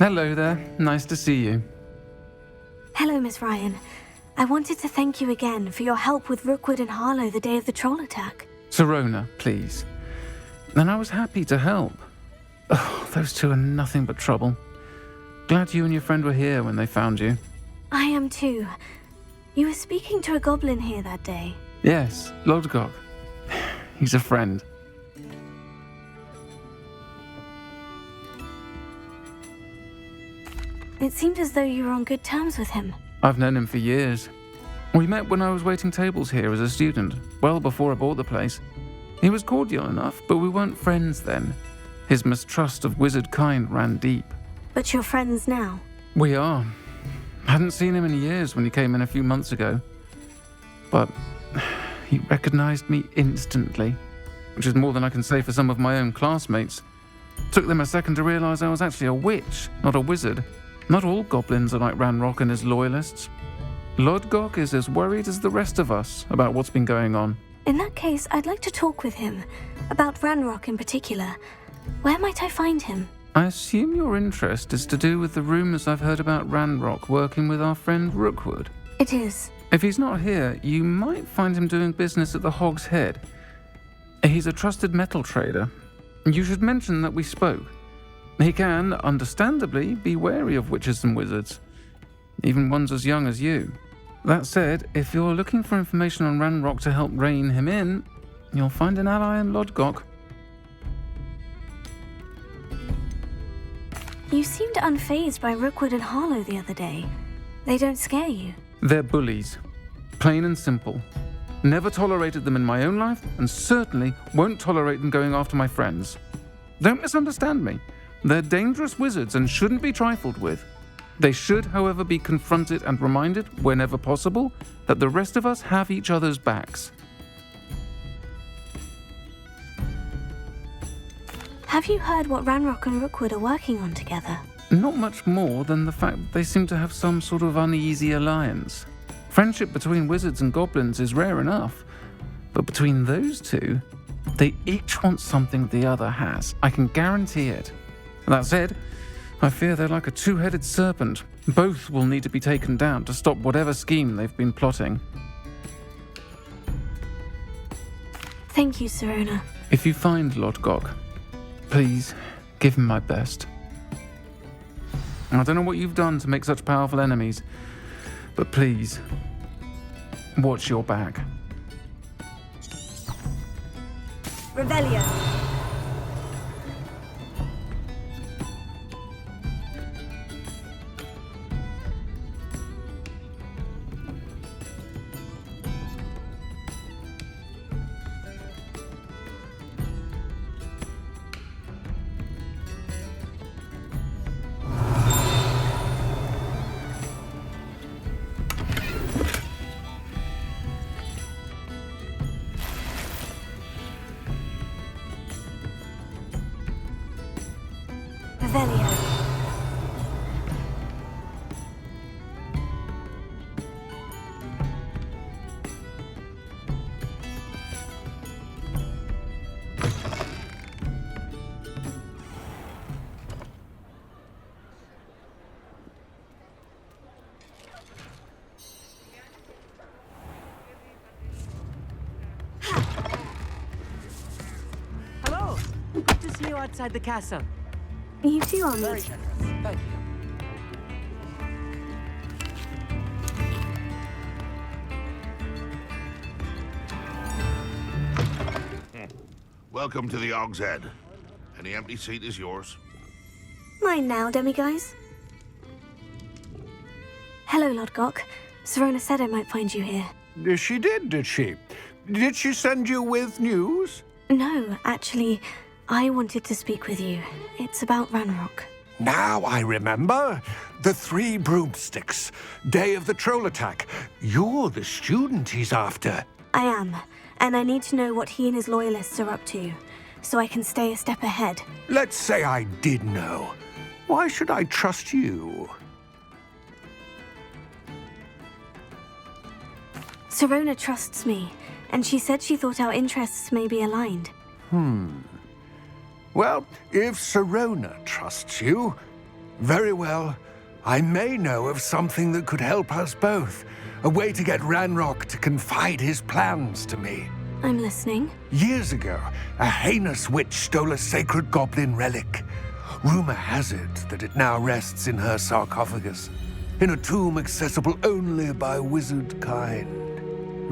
S16: Hello there. Nice to see you.
S12: Hello, Miss Ryan. I wanted to thank you again for your help with Rookwood and Harlow the day of the troll attack.
S16: Sirona, please. And I was happy to help. Oh, those two are nothing but trouble. Glad you and your friend were here when they found you.
S12: I am too. You were speaking to a goblin here that day.
S16: Yes, Lodgok. He's a friend.
S12: It seemed as though you were on good terms with him.
S16: I've known him for years. We met when I was waiting tables here as a student, well before I bought the place. He was cordial enough, but we weren't friends then. His mistrust of wizard kind ran deep.
S12: But you're friends now.
S16: We are. Hadn't seen him in years when he came in a few months ago. But he recognized me instantly, which is more than I can say for some of my own classmates. Took them a second to realize I was actually a witch, not a wizard. Not all goblins are like Ranrock and his loyalists. Lodgok is as worried as the rest of us about what's been going on.
S12: In that case, I'd like to talk with him. About Ranrock in particular. Where might I find him?
S16: I assume your interest is to do with the rumors I've heard about Ranrock working with our friend Rookwood.
S12: It is.
S16: If he's not here, you might find him doing business at the Hog's Head. He's a trusted metal trader. You should mention that we spoke. He can, understandably, be wary of witches and wizards, even ones as young as you. That said, if you're looking for information on Ranrock to help rein him in, you'll find an ally in Lodgok.
S12: You seemed unfazed by Rookwood and Harlow the other day. They don't scare you.
S16: They're bullies. Plain and simple. Never tolerated them in my own life, and certainly won't tolerate them going after my friends. Don't misunderstand me. They're dangerous wizards and shouldn't be trifled with. They should, however, be confronted and reminded, whenever possible, that the rest of us have each other's backs.
S12: Have you heard what Ranrock and Rookwood are working on together?
S16: Not much more than the fact that they seem to have some sort of uneasy alliance. Friendship between wizards and goblins is rare enough, but between those two, they each want something the other has. I can guarantee it. That said, I fear they're like a two-headed serpent. Both will need to be taken down to stop whatever scheme they've been plotting.
S12: Thank you, Sirona.
S16: If you find Lodgok, please give him my best. I don't know what you've done to make such powerful enemies, but please, watch your back.
S3: Rebellion.
S17: Hello! Good to see you outside the castle.
S12: You too, Ahmed.
S17: Very generous. Thank you.
S8: Welcome to the Hog's Head. Any empty seat is yours.
S12: Mine now, demiguise. Hello, Lodgok. Sirona said I might find you here.
S9: She did she? Did she send you with news?
S12: No, actually, I wanted to speak with you. It's about Ranrock.
S9: Now I remember. The 3 broomsticks. Day of the troll attack. You're the student he's after.
S12: I am, and I need to know what he and his loyalists are up to, so I can stay a step ahead.
S9: Let's say I did know. Why should I trust you?
S12: Sirona trusts me, and she said she thought our interests may be aligned.
S9: Well, if Sirona trusts you,
S18: Very well. I may know of something that could help us both. A way to get Ranrock to confide his plans to me.
S12: I'm listening.
S18: Years ago, a heinous witch stole a sacred goblin relic. Rumor has it that it now rests in her sarcophagus, in a tomb accessible only by wizard kind.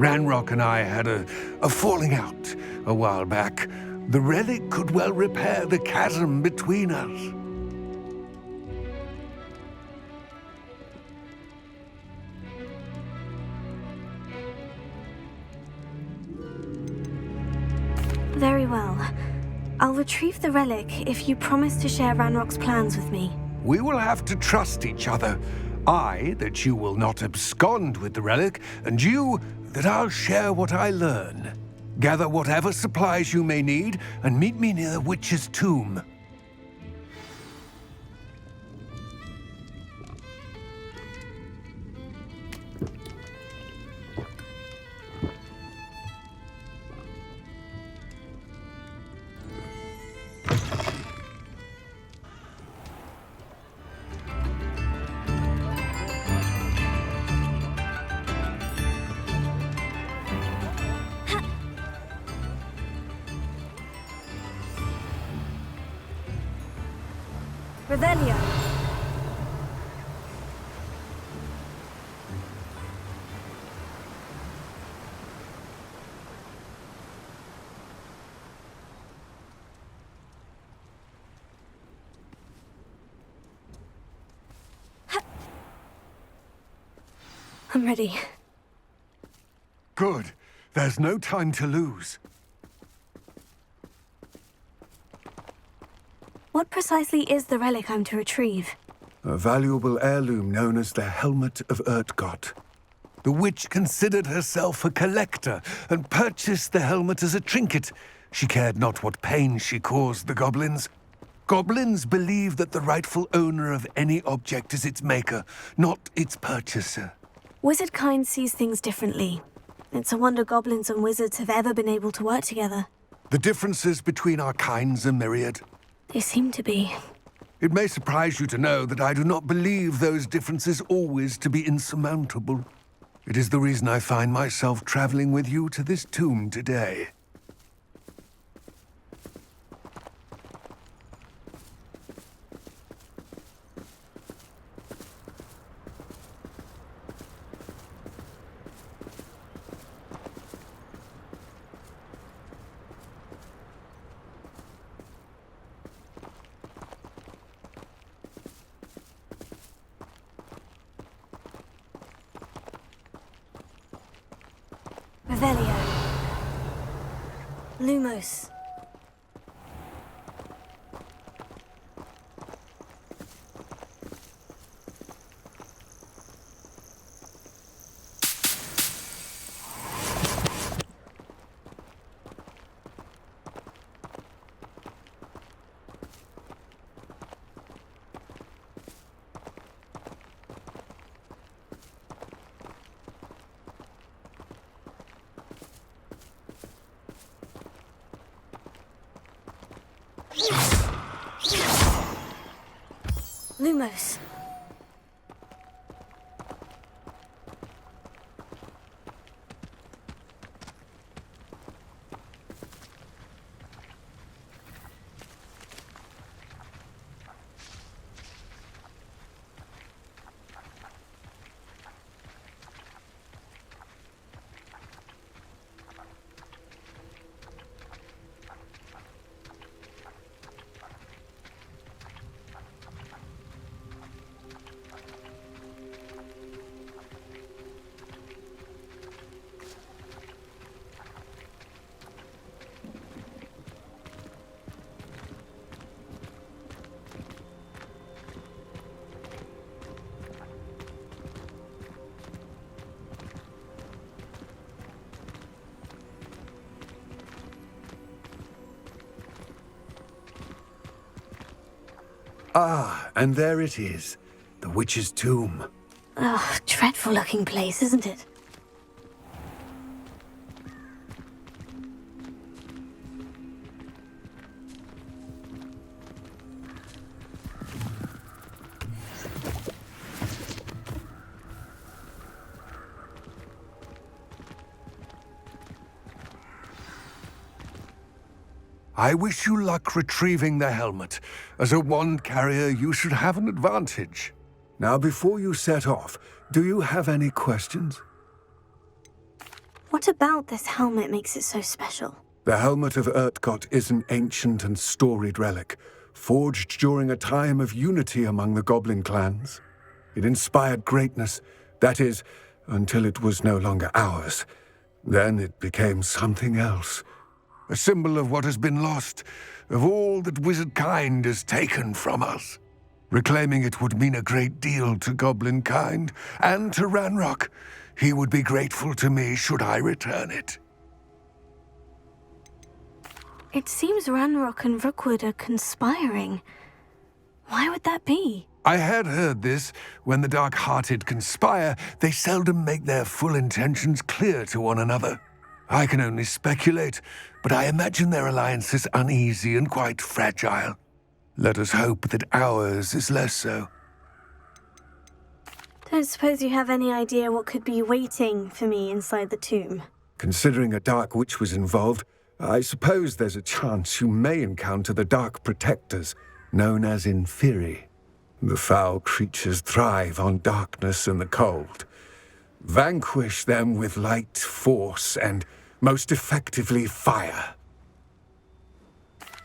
S18: Ranrock and I had a falling out a while back. The relic could well repair the chasm between us.
S12: Very well. I'll retrieve the relic if you promise to share Ranrock's plans with me.
S18: We will have to trust each other. I, that you will not abscond with the relic, and you, that I'll share what I learn. Gather whatever supplies you may need, and meet me near the witch's tomb.
S12: Revelio. I'm ready.
S18: Good. There's no time to lose.
S12: What precisely is the relic I'm to retrieve?
S18: A valuable heirloom known as the Helmet of Urtgott. The witch considered herself a collector and purchased the helmet as a trinket. She cared not what pain she caused the goblins. Goblins believe that the rightful owner of any object is its maker, not its purchaser.
S12: Wizard kind sees things differently. It's a wonder goblins and wizards have ever been able to work together.
S18: The differences between our kinds are myriad.
S12: They seem to be.
S18: It may surprise you to know that I do not believe those differences always to be insurmountable. It is the reason I find myself traveling with you to this tomb today.
S12: Revelio. Lumos. Lumos.
S18: Ah, and there it is. The witch's tomb.
S12: Oh, dreadful looking place, isn't it?
S18: I wish you luck retrieving the helmet. As a wand carrier, you should have an advantage. Now, before you set off, do you have any questions?
S12: What about this helmet makes it so special?
S18: The helmet of Urtkot is an ancient and storied relic, forged during a time of unity among the goblin clans. It inspired greatness, that is, until it was no longer ours. Then it became something else. A symbol of what has been lost, of all that wizard kind has taken from us. Reclaiming it would mean a great deal to goblin kind, and to Ranrock. He would be grateful to me should I return it.
S12: It seems Ranrock and Rookwood are conspiring. Why would that be?
S18: I had heard this. When the dark-hearted conspire, they seldom make their full intentions clear to one another. I can only speculate, but I imagine their alliance is uneasy and quite fragile. Let us hope that ours is less so.
S12: Don't suppose you have any idea what could be waiting for me inside the tomb?
S18: Considering a dark witch was involved, I suppose there's a chance you may encounter the Dark Protectors, known as Inferi. The foul creatures thrive on darkness and the cold. Vanquish them with light, force, and most effectively fire.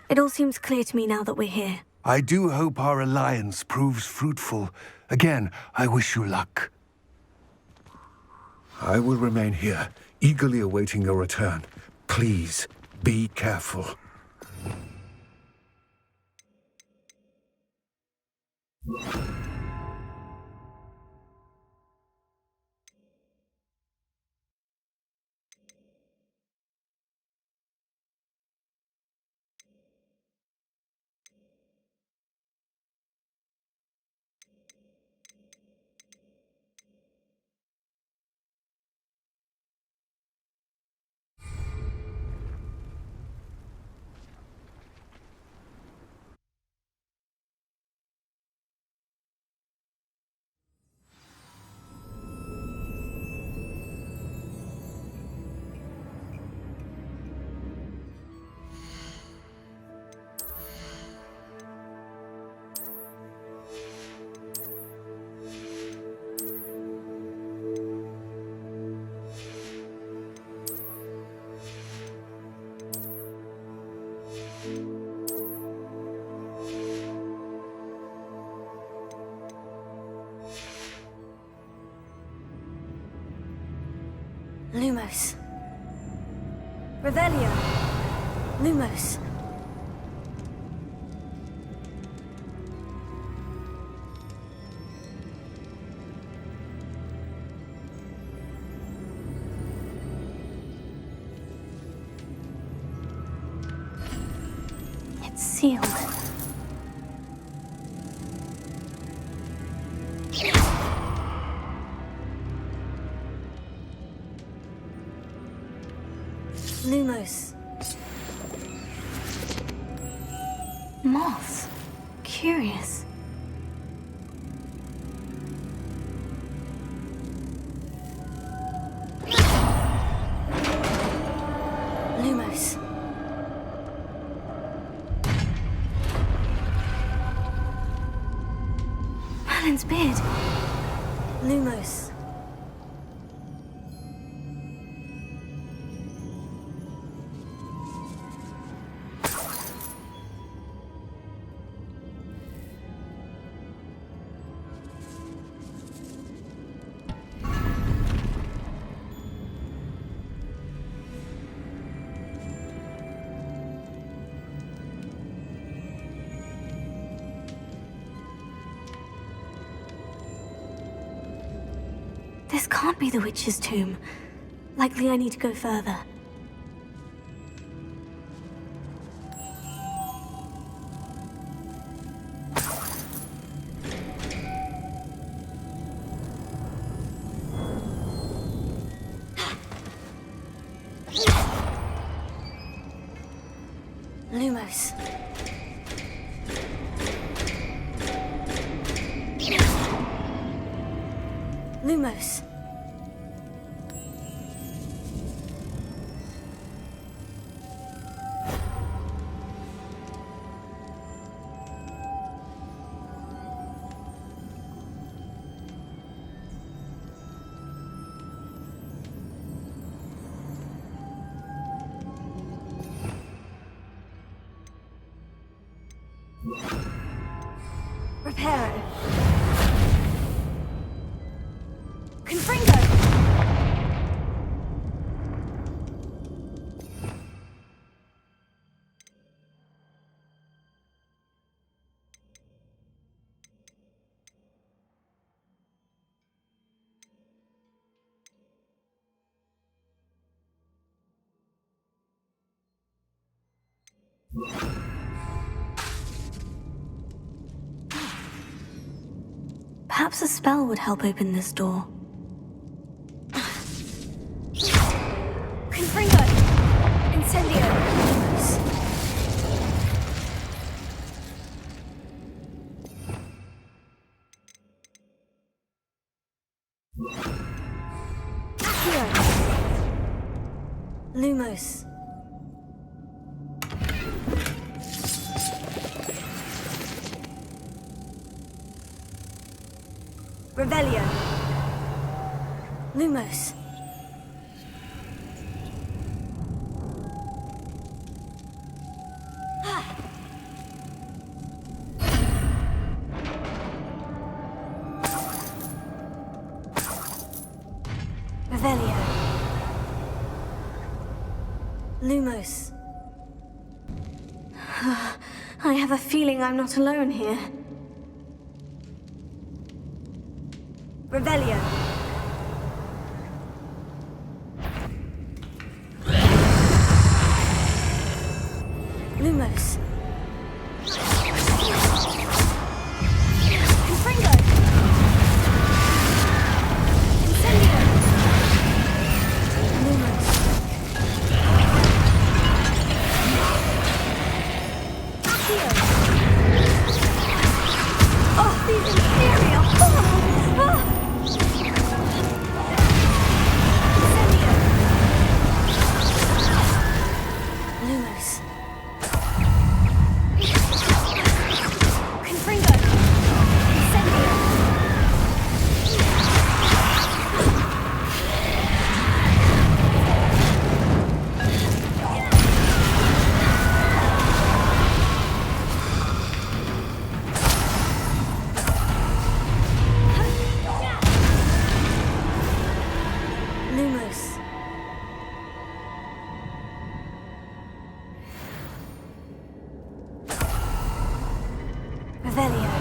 S12: It all seems clear to me now that we're here.
S18: I do hope our alliance proves fruitful. Again, I wish you luck. I will remain here, eagerly awaiting your return. Please, be careful.
S12: Lumos. Revelio. Lumos. It's sealed. Lumos. Moths. Curious. Lumos. Merlin's beard. Lumos. This can't be the witch's tomb. Likely I need to go further. Lumos. Lumos. Confringo! Perhaps a spell would help open this door. Confringo! Incendio! Accio! Lumos. Revelio. Lumos. Revelio. Lumos. I have a feeling I'm not alone here. Revelio. Lumos. Confringo. Incendio. Lumos. Accio. Oh, these Imperial! Lumos. Confringo. Incendio. Lumos. Revelio.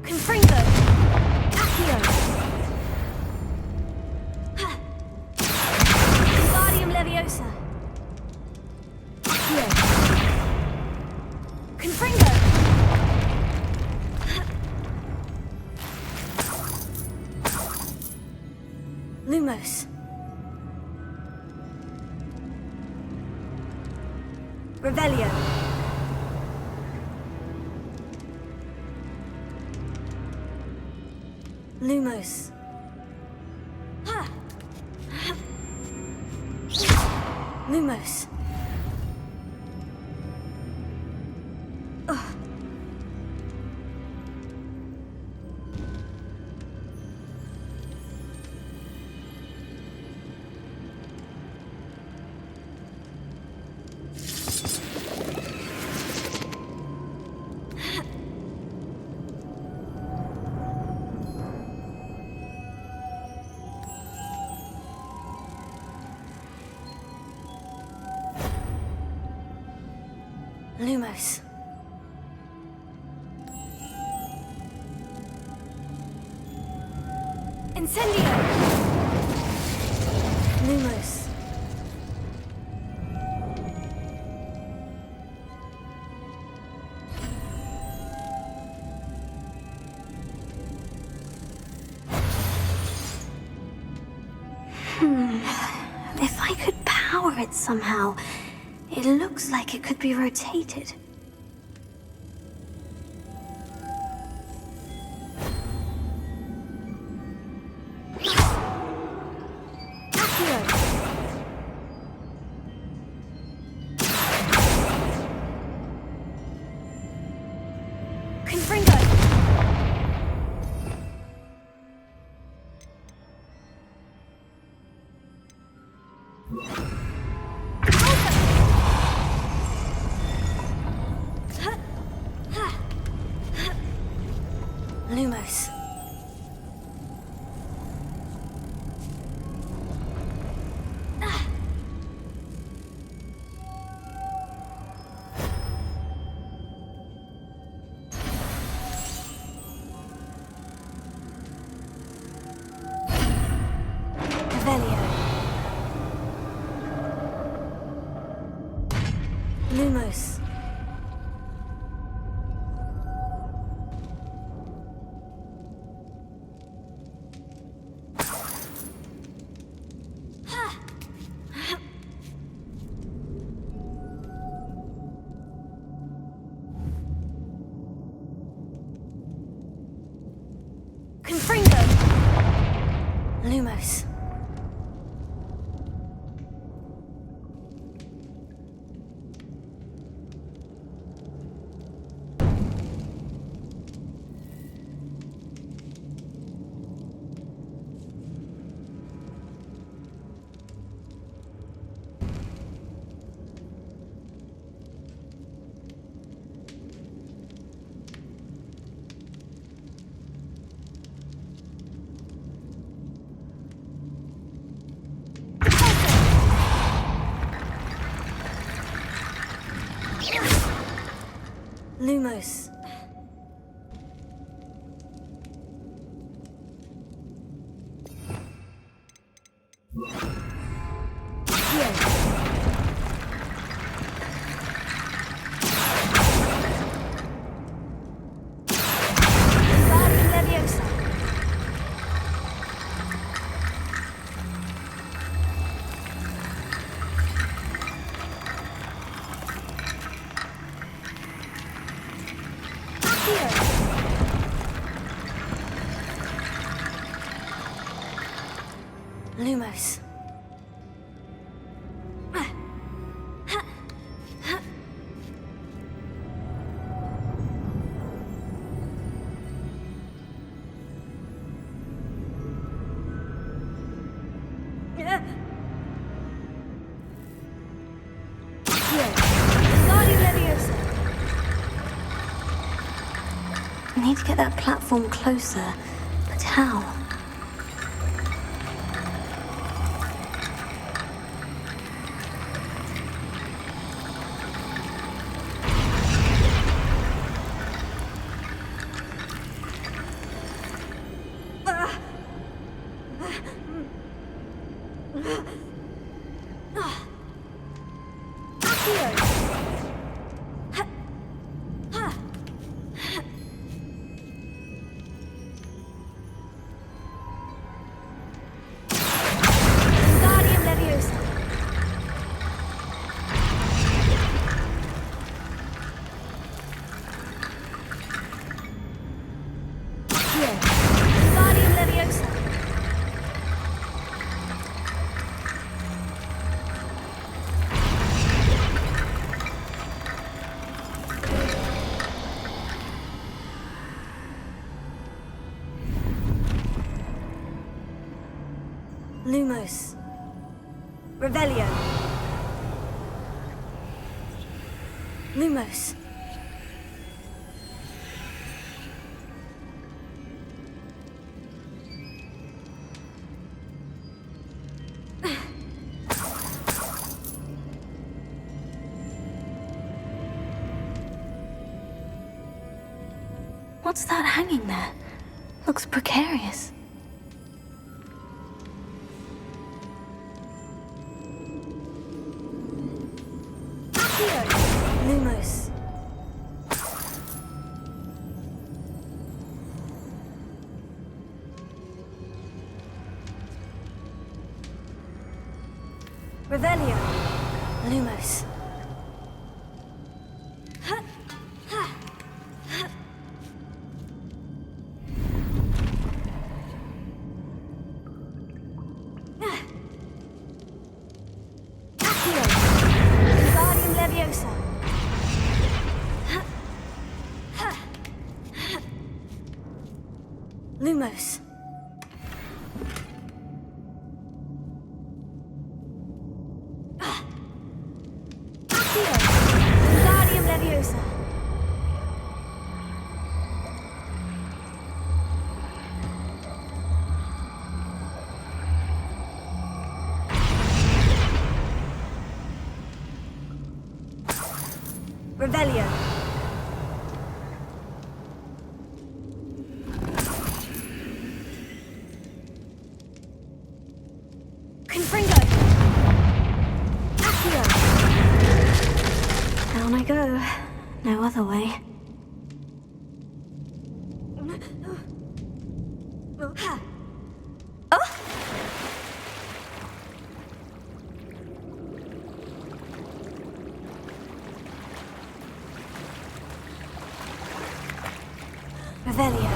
S12: Confringo. Accio. Wingardium Leviosa. Accio. Confringo. Lumos. Revelio. Lumos. Lumos. Ugh. Lumos. Incendio. Lumos. If I could power it somehow, it looks like it could be rotated. Lumos. Lumos. Confringo. Lumos. Lumos. Lumos. I need to get that platform closer, but how? Lumos. Revelio. Lumos. What's that hanging there? Looks precarious. Lumos. Revelio. Lumos. Lumos. Leviosa.
S3: Revelio. Confringo. Accio.
S12: Down I go. No other way.
S3: Revelio.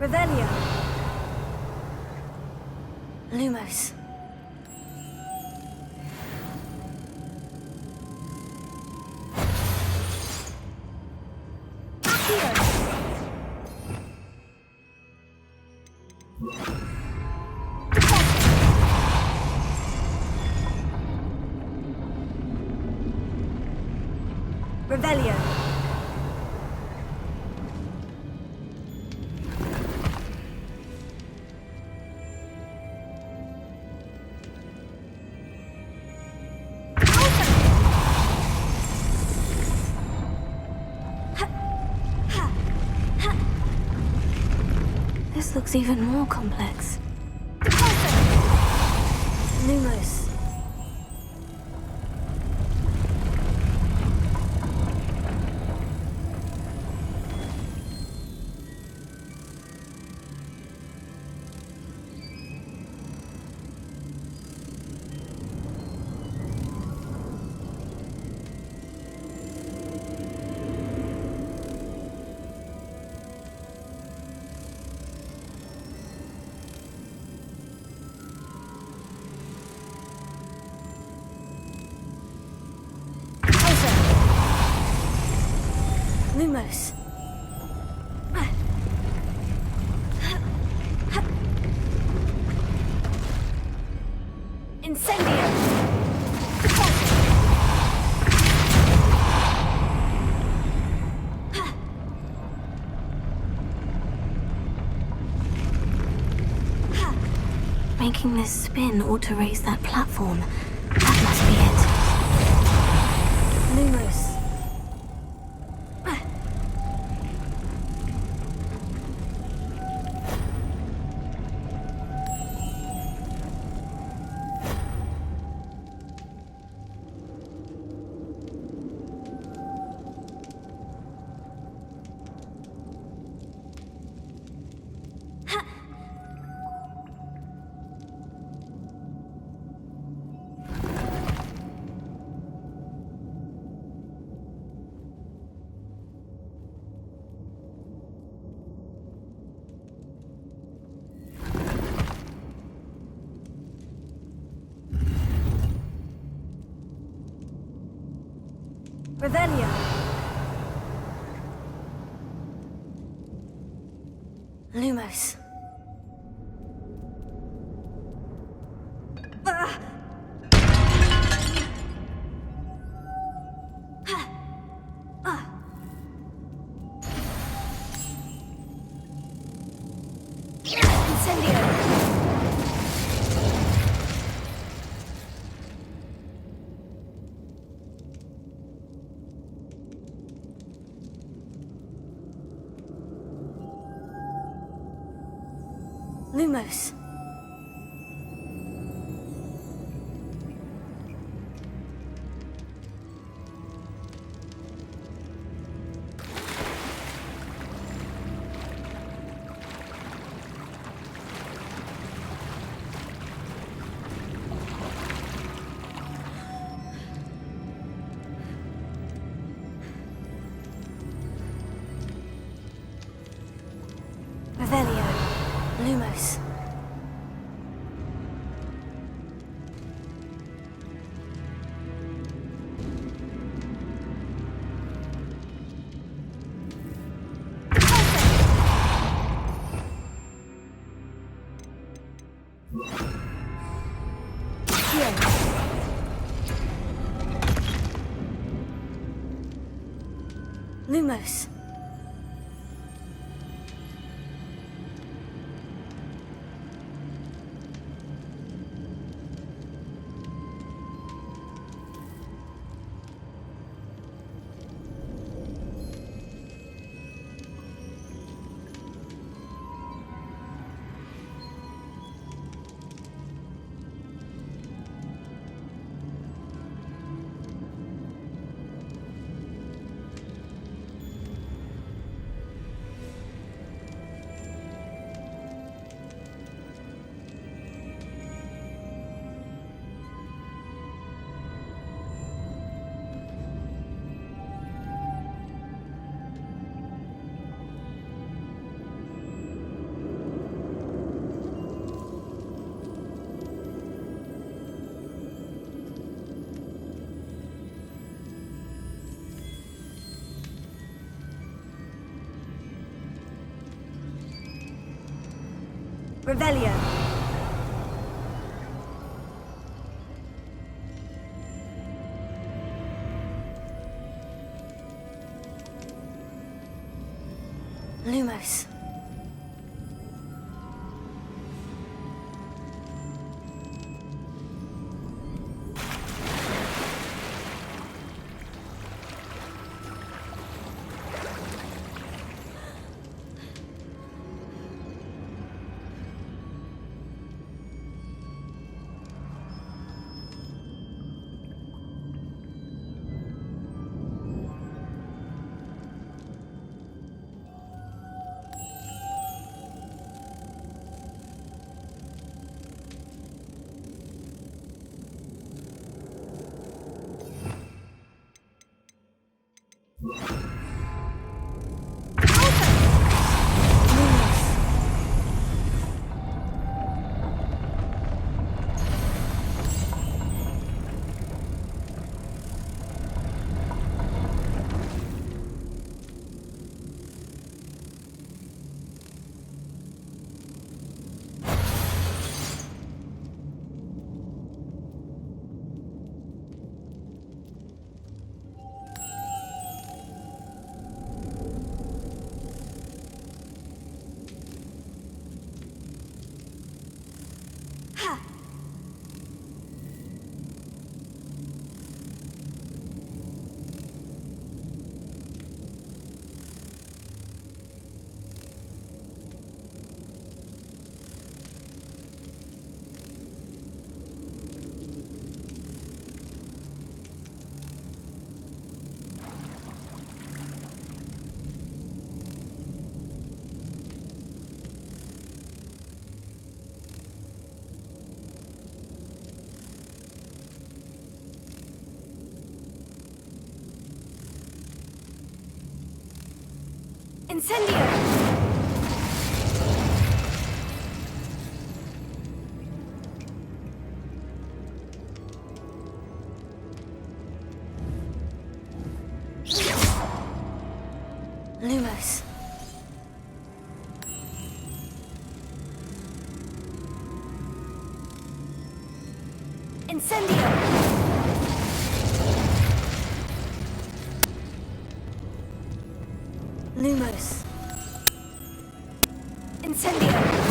S3: Revelio. Lumos. Revelio.
S12: This looks even more complex. Lumos. Lumos. Incendio. Making this spin ought to raise that platform. That must be it.
S3: Lumos.
S12: Revelio. Lumos. Lumos. Revelio. Lumos. Lumos. Revelio. Lumos. Incendio! Lumos. Incendio! Lumos. Incendio!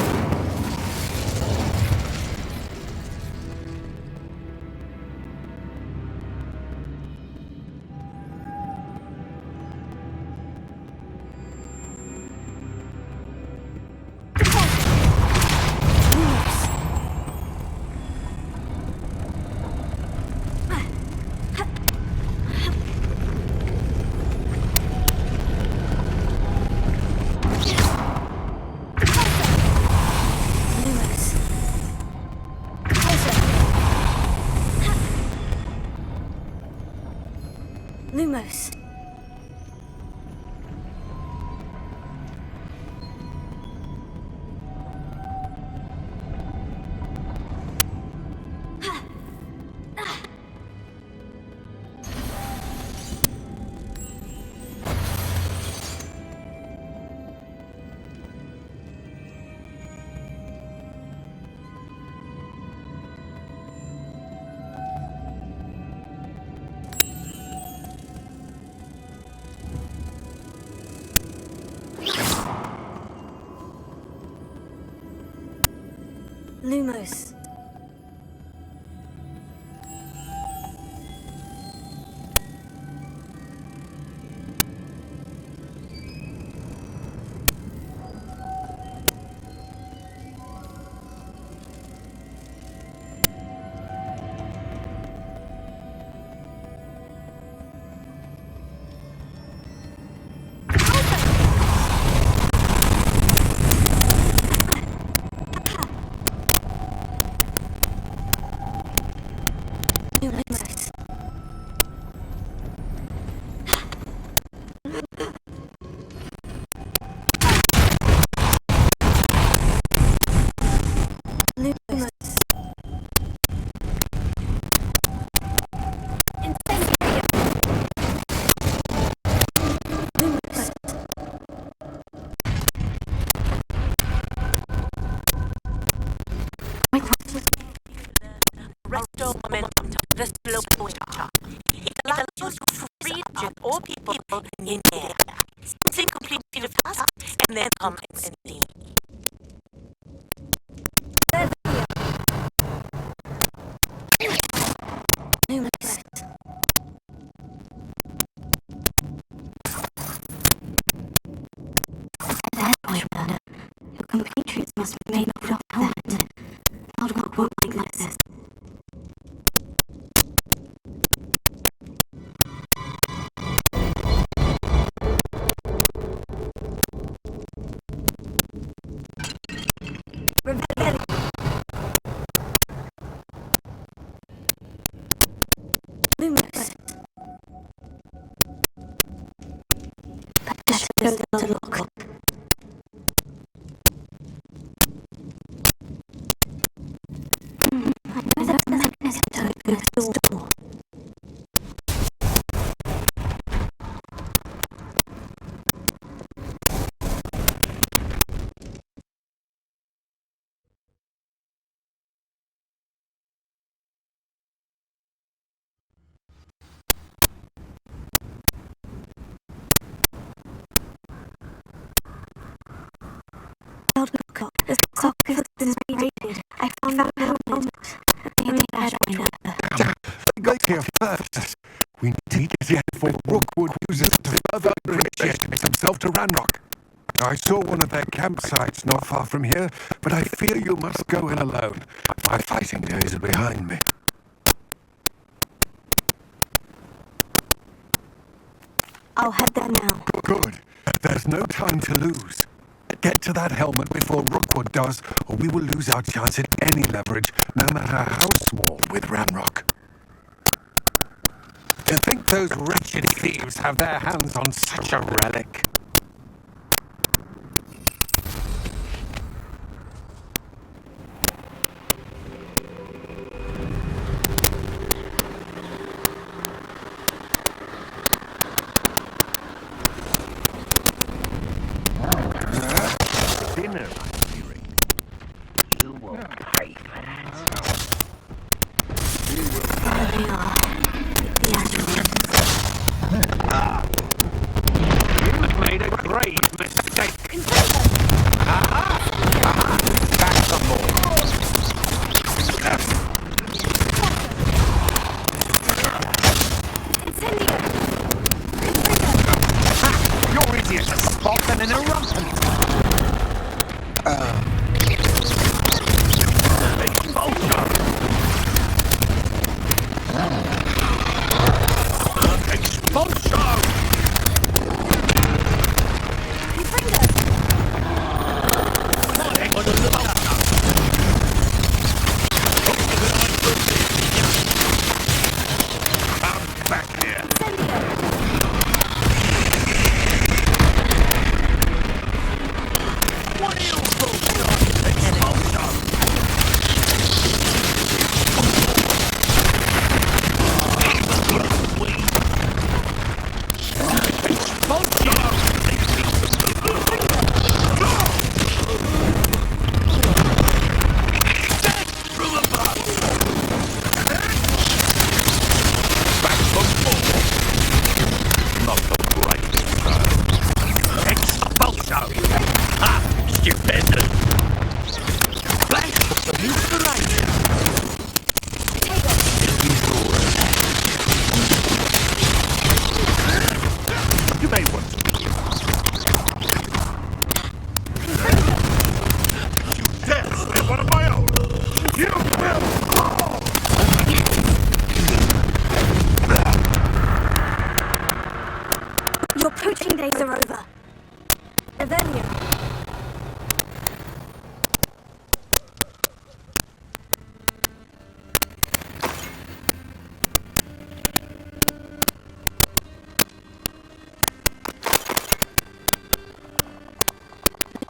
S12: Lumos. Lumos.
S7: Restore momentum to the slow push up. It allows you to free object or people in the air. Simply complete the task and then come and see.
S12: Your compatriots must remain off that. Hogwarts won't like this. Lumos. Better go to lock. That's necessary to open the door. The sarcophagus has been raided. I found that helmet.
S18: Got here first. We need to get here before Rookwood uses it to further differentiate himself to Ranrock. I saw one of their campsites not far from here, but I fear you must go in alone. My fighting days are behind me.
S12: I'll head there now.
S18: Good. There's no time to lose. Get to that helmet before Rookwood does, or we will lose our chance at any leverage, no matter how small, with Ranrock. To think those wretched thieves have their hands on such a relic.
S12: they are. The androids.
S8: You've made a grave mistake.
S18: Back some more.
S8: You're easier to spot than an eruption.
S12: Your poaching days are over. Revelio.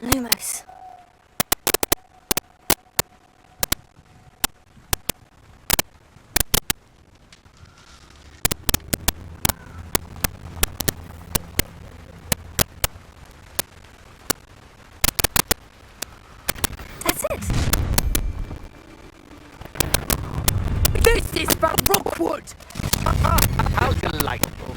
S12: Lumos. That's it.
S5: This is for Rookwood!
S8: How delightful.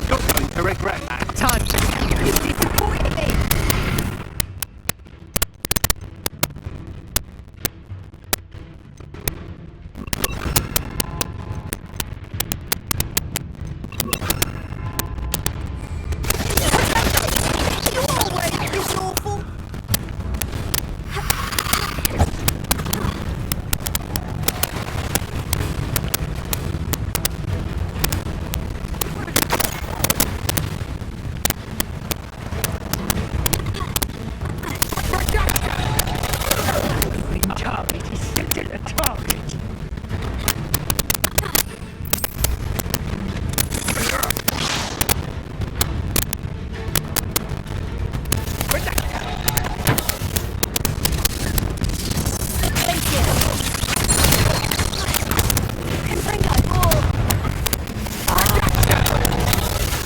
S8: You're going to regret that. Time. You disappointed me.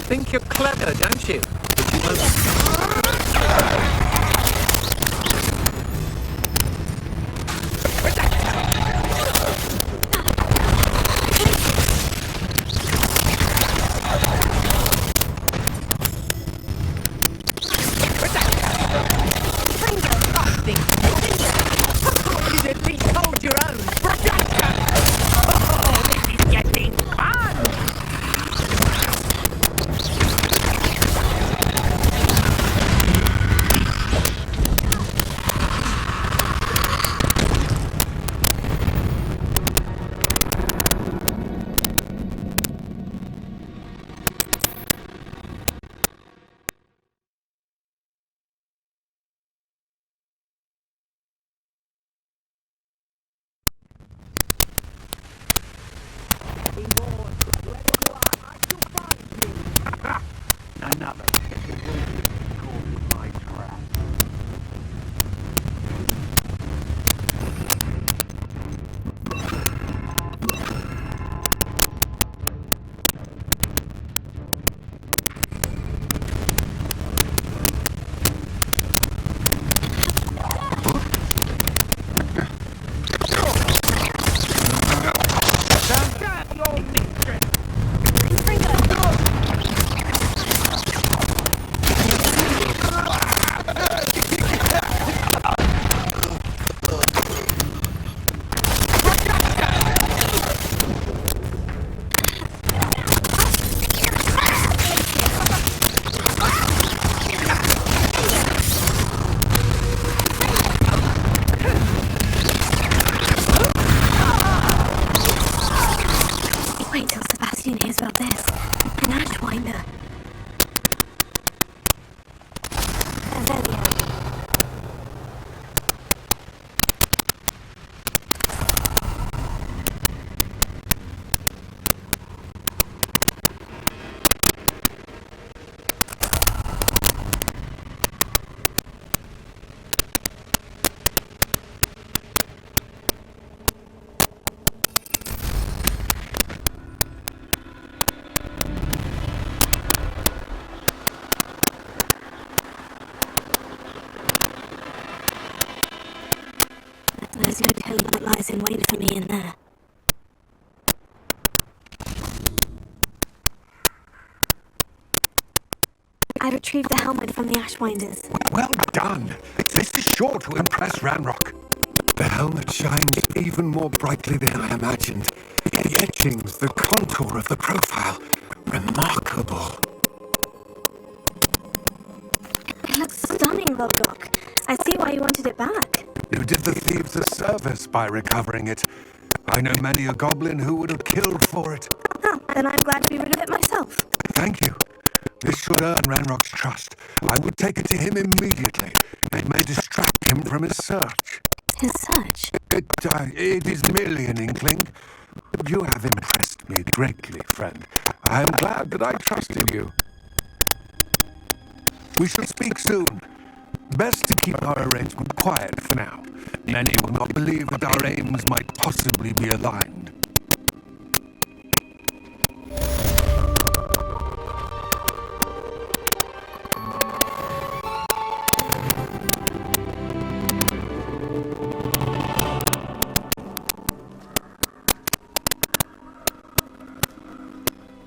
S10: Think you're clever, don't you?
S5: Hold your own. Oh, this is getting fun.
S11: Another. My trap.
S8: your mistress.
S12: Wait till Sebastian hears about this. An ashwinder. Avelia. There's no telling what lies in wait for me in there. I retrieved the helmet from the Ashwinders.
S18: Well done. This is sure to impress Ranrock. The helmet shines even more brightly than I imagined. The etchings, the contour of the profile. Remarkable.
S12: It looks stunning, Logok. I see why you wanted it back.
S18: You did the thieves a service by recovering it. I know many a goblin who would have killed for it.
S12: Oh, then I'm glad to be rid of it myself.
S18: Thank you. This should earn Ranrock's trust. I would take it to him immediately. It may distract him from his search.
S12: His search?
S18: It is merely an inkling. You have impressed me greatly, friend. I am glad that I trusted you. We shall speak soon. Best to keep our arrangement quiet for now. Many will not believe that our aims might possibly be aligned.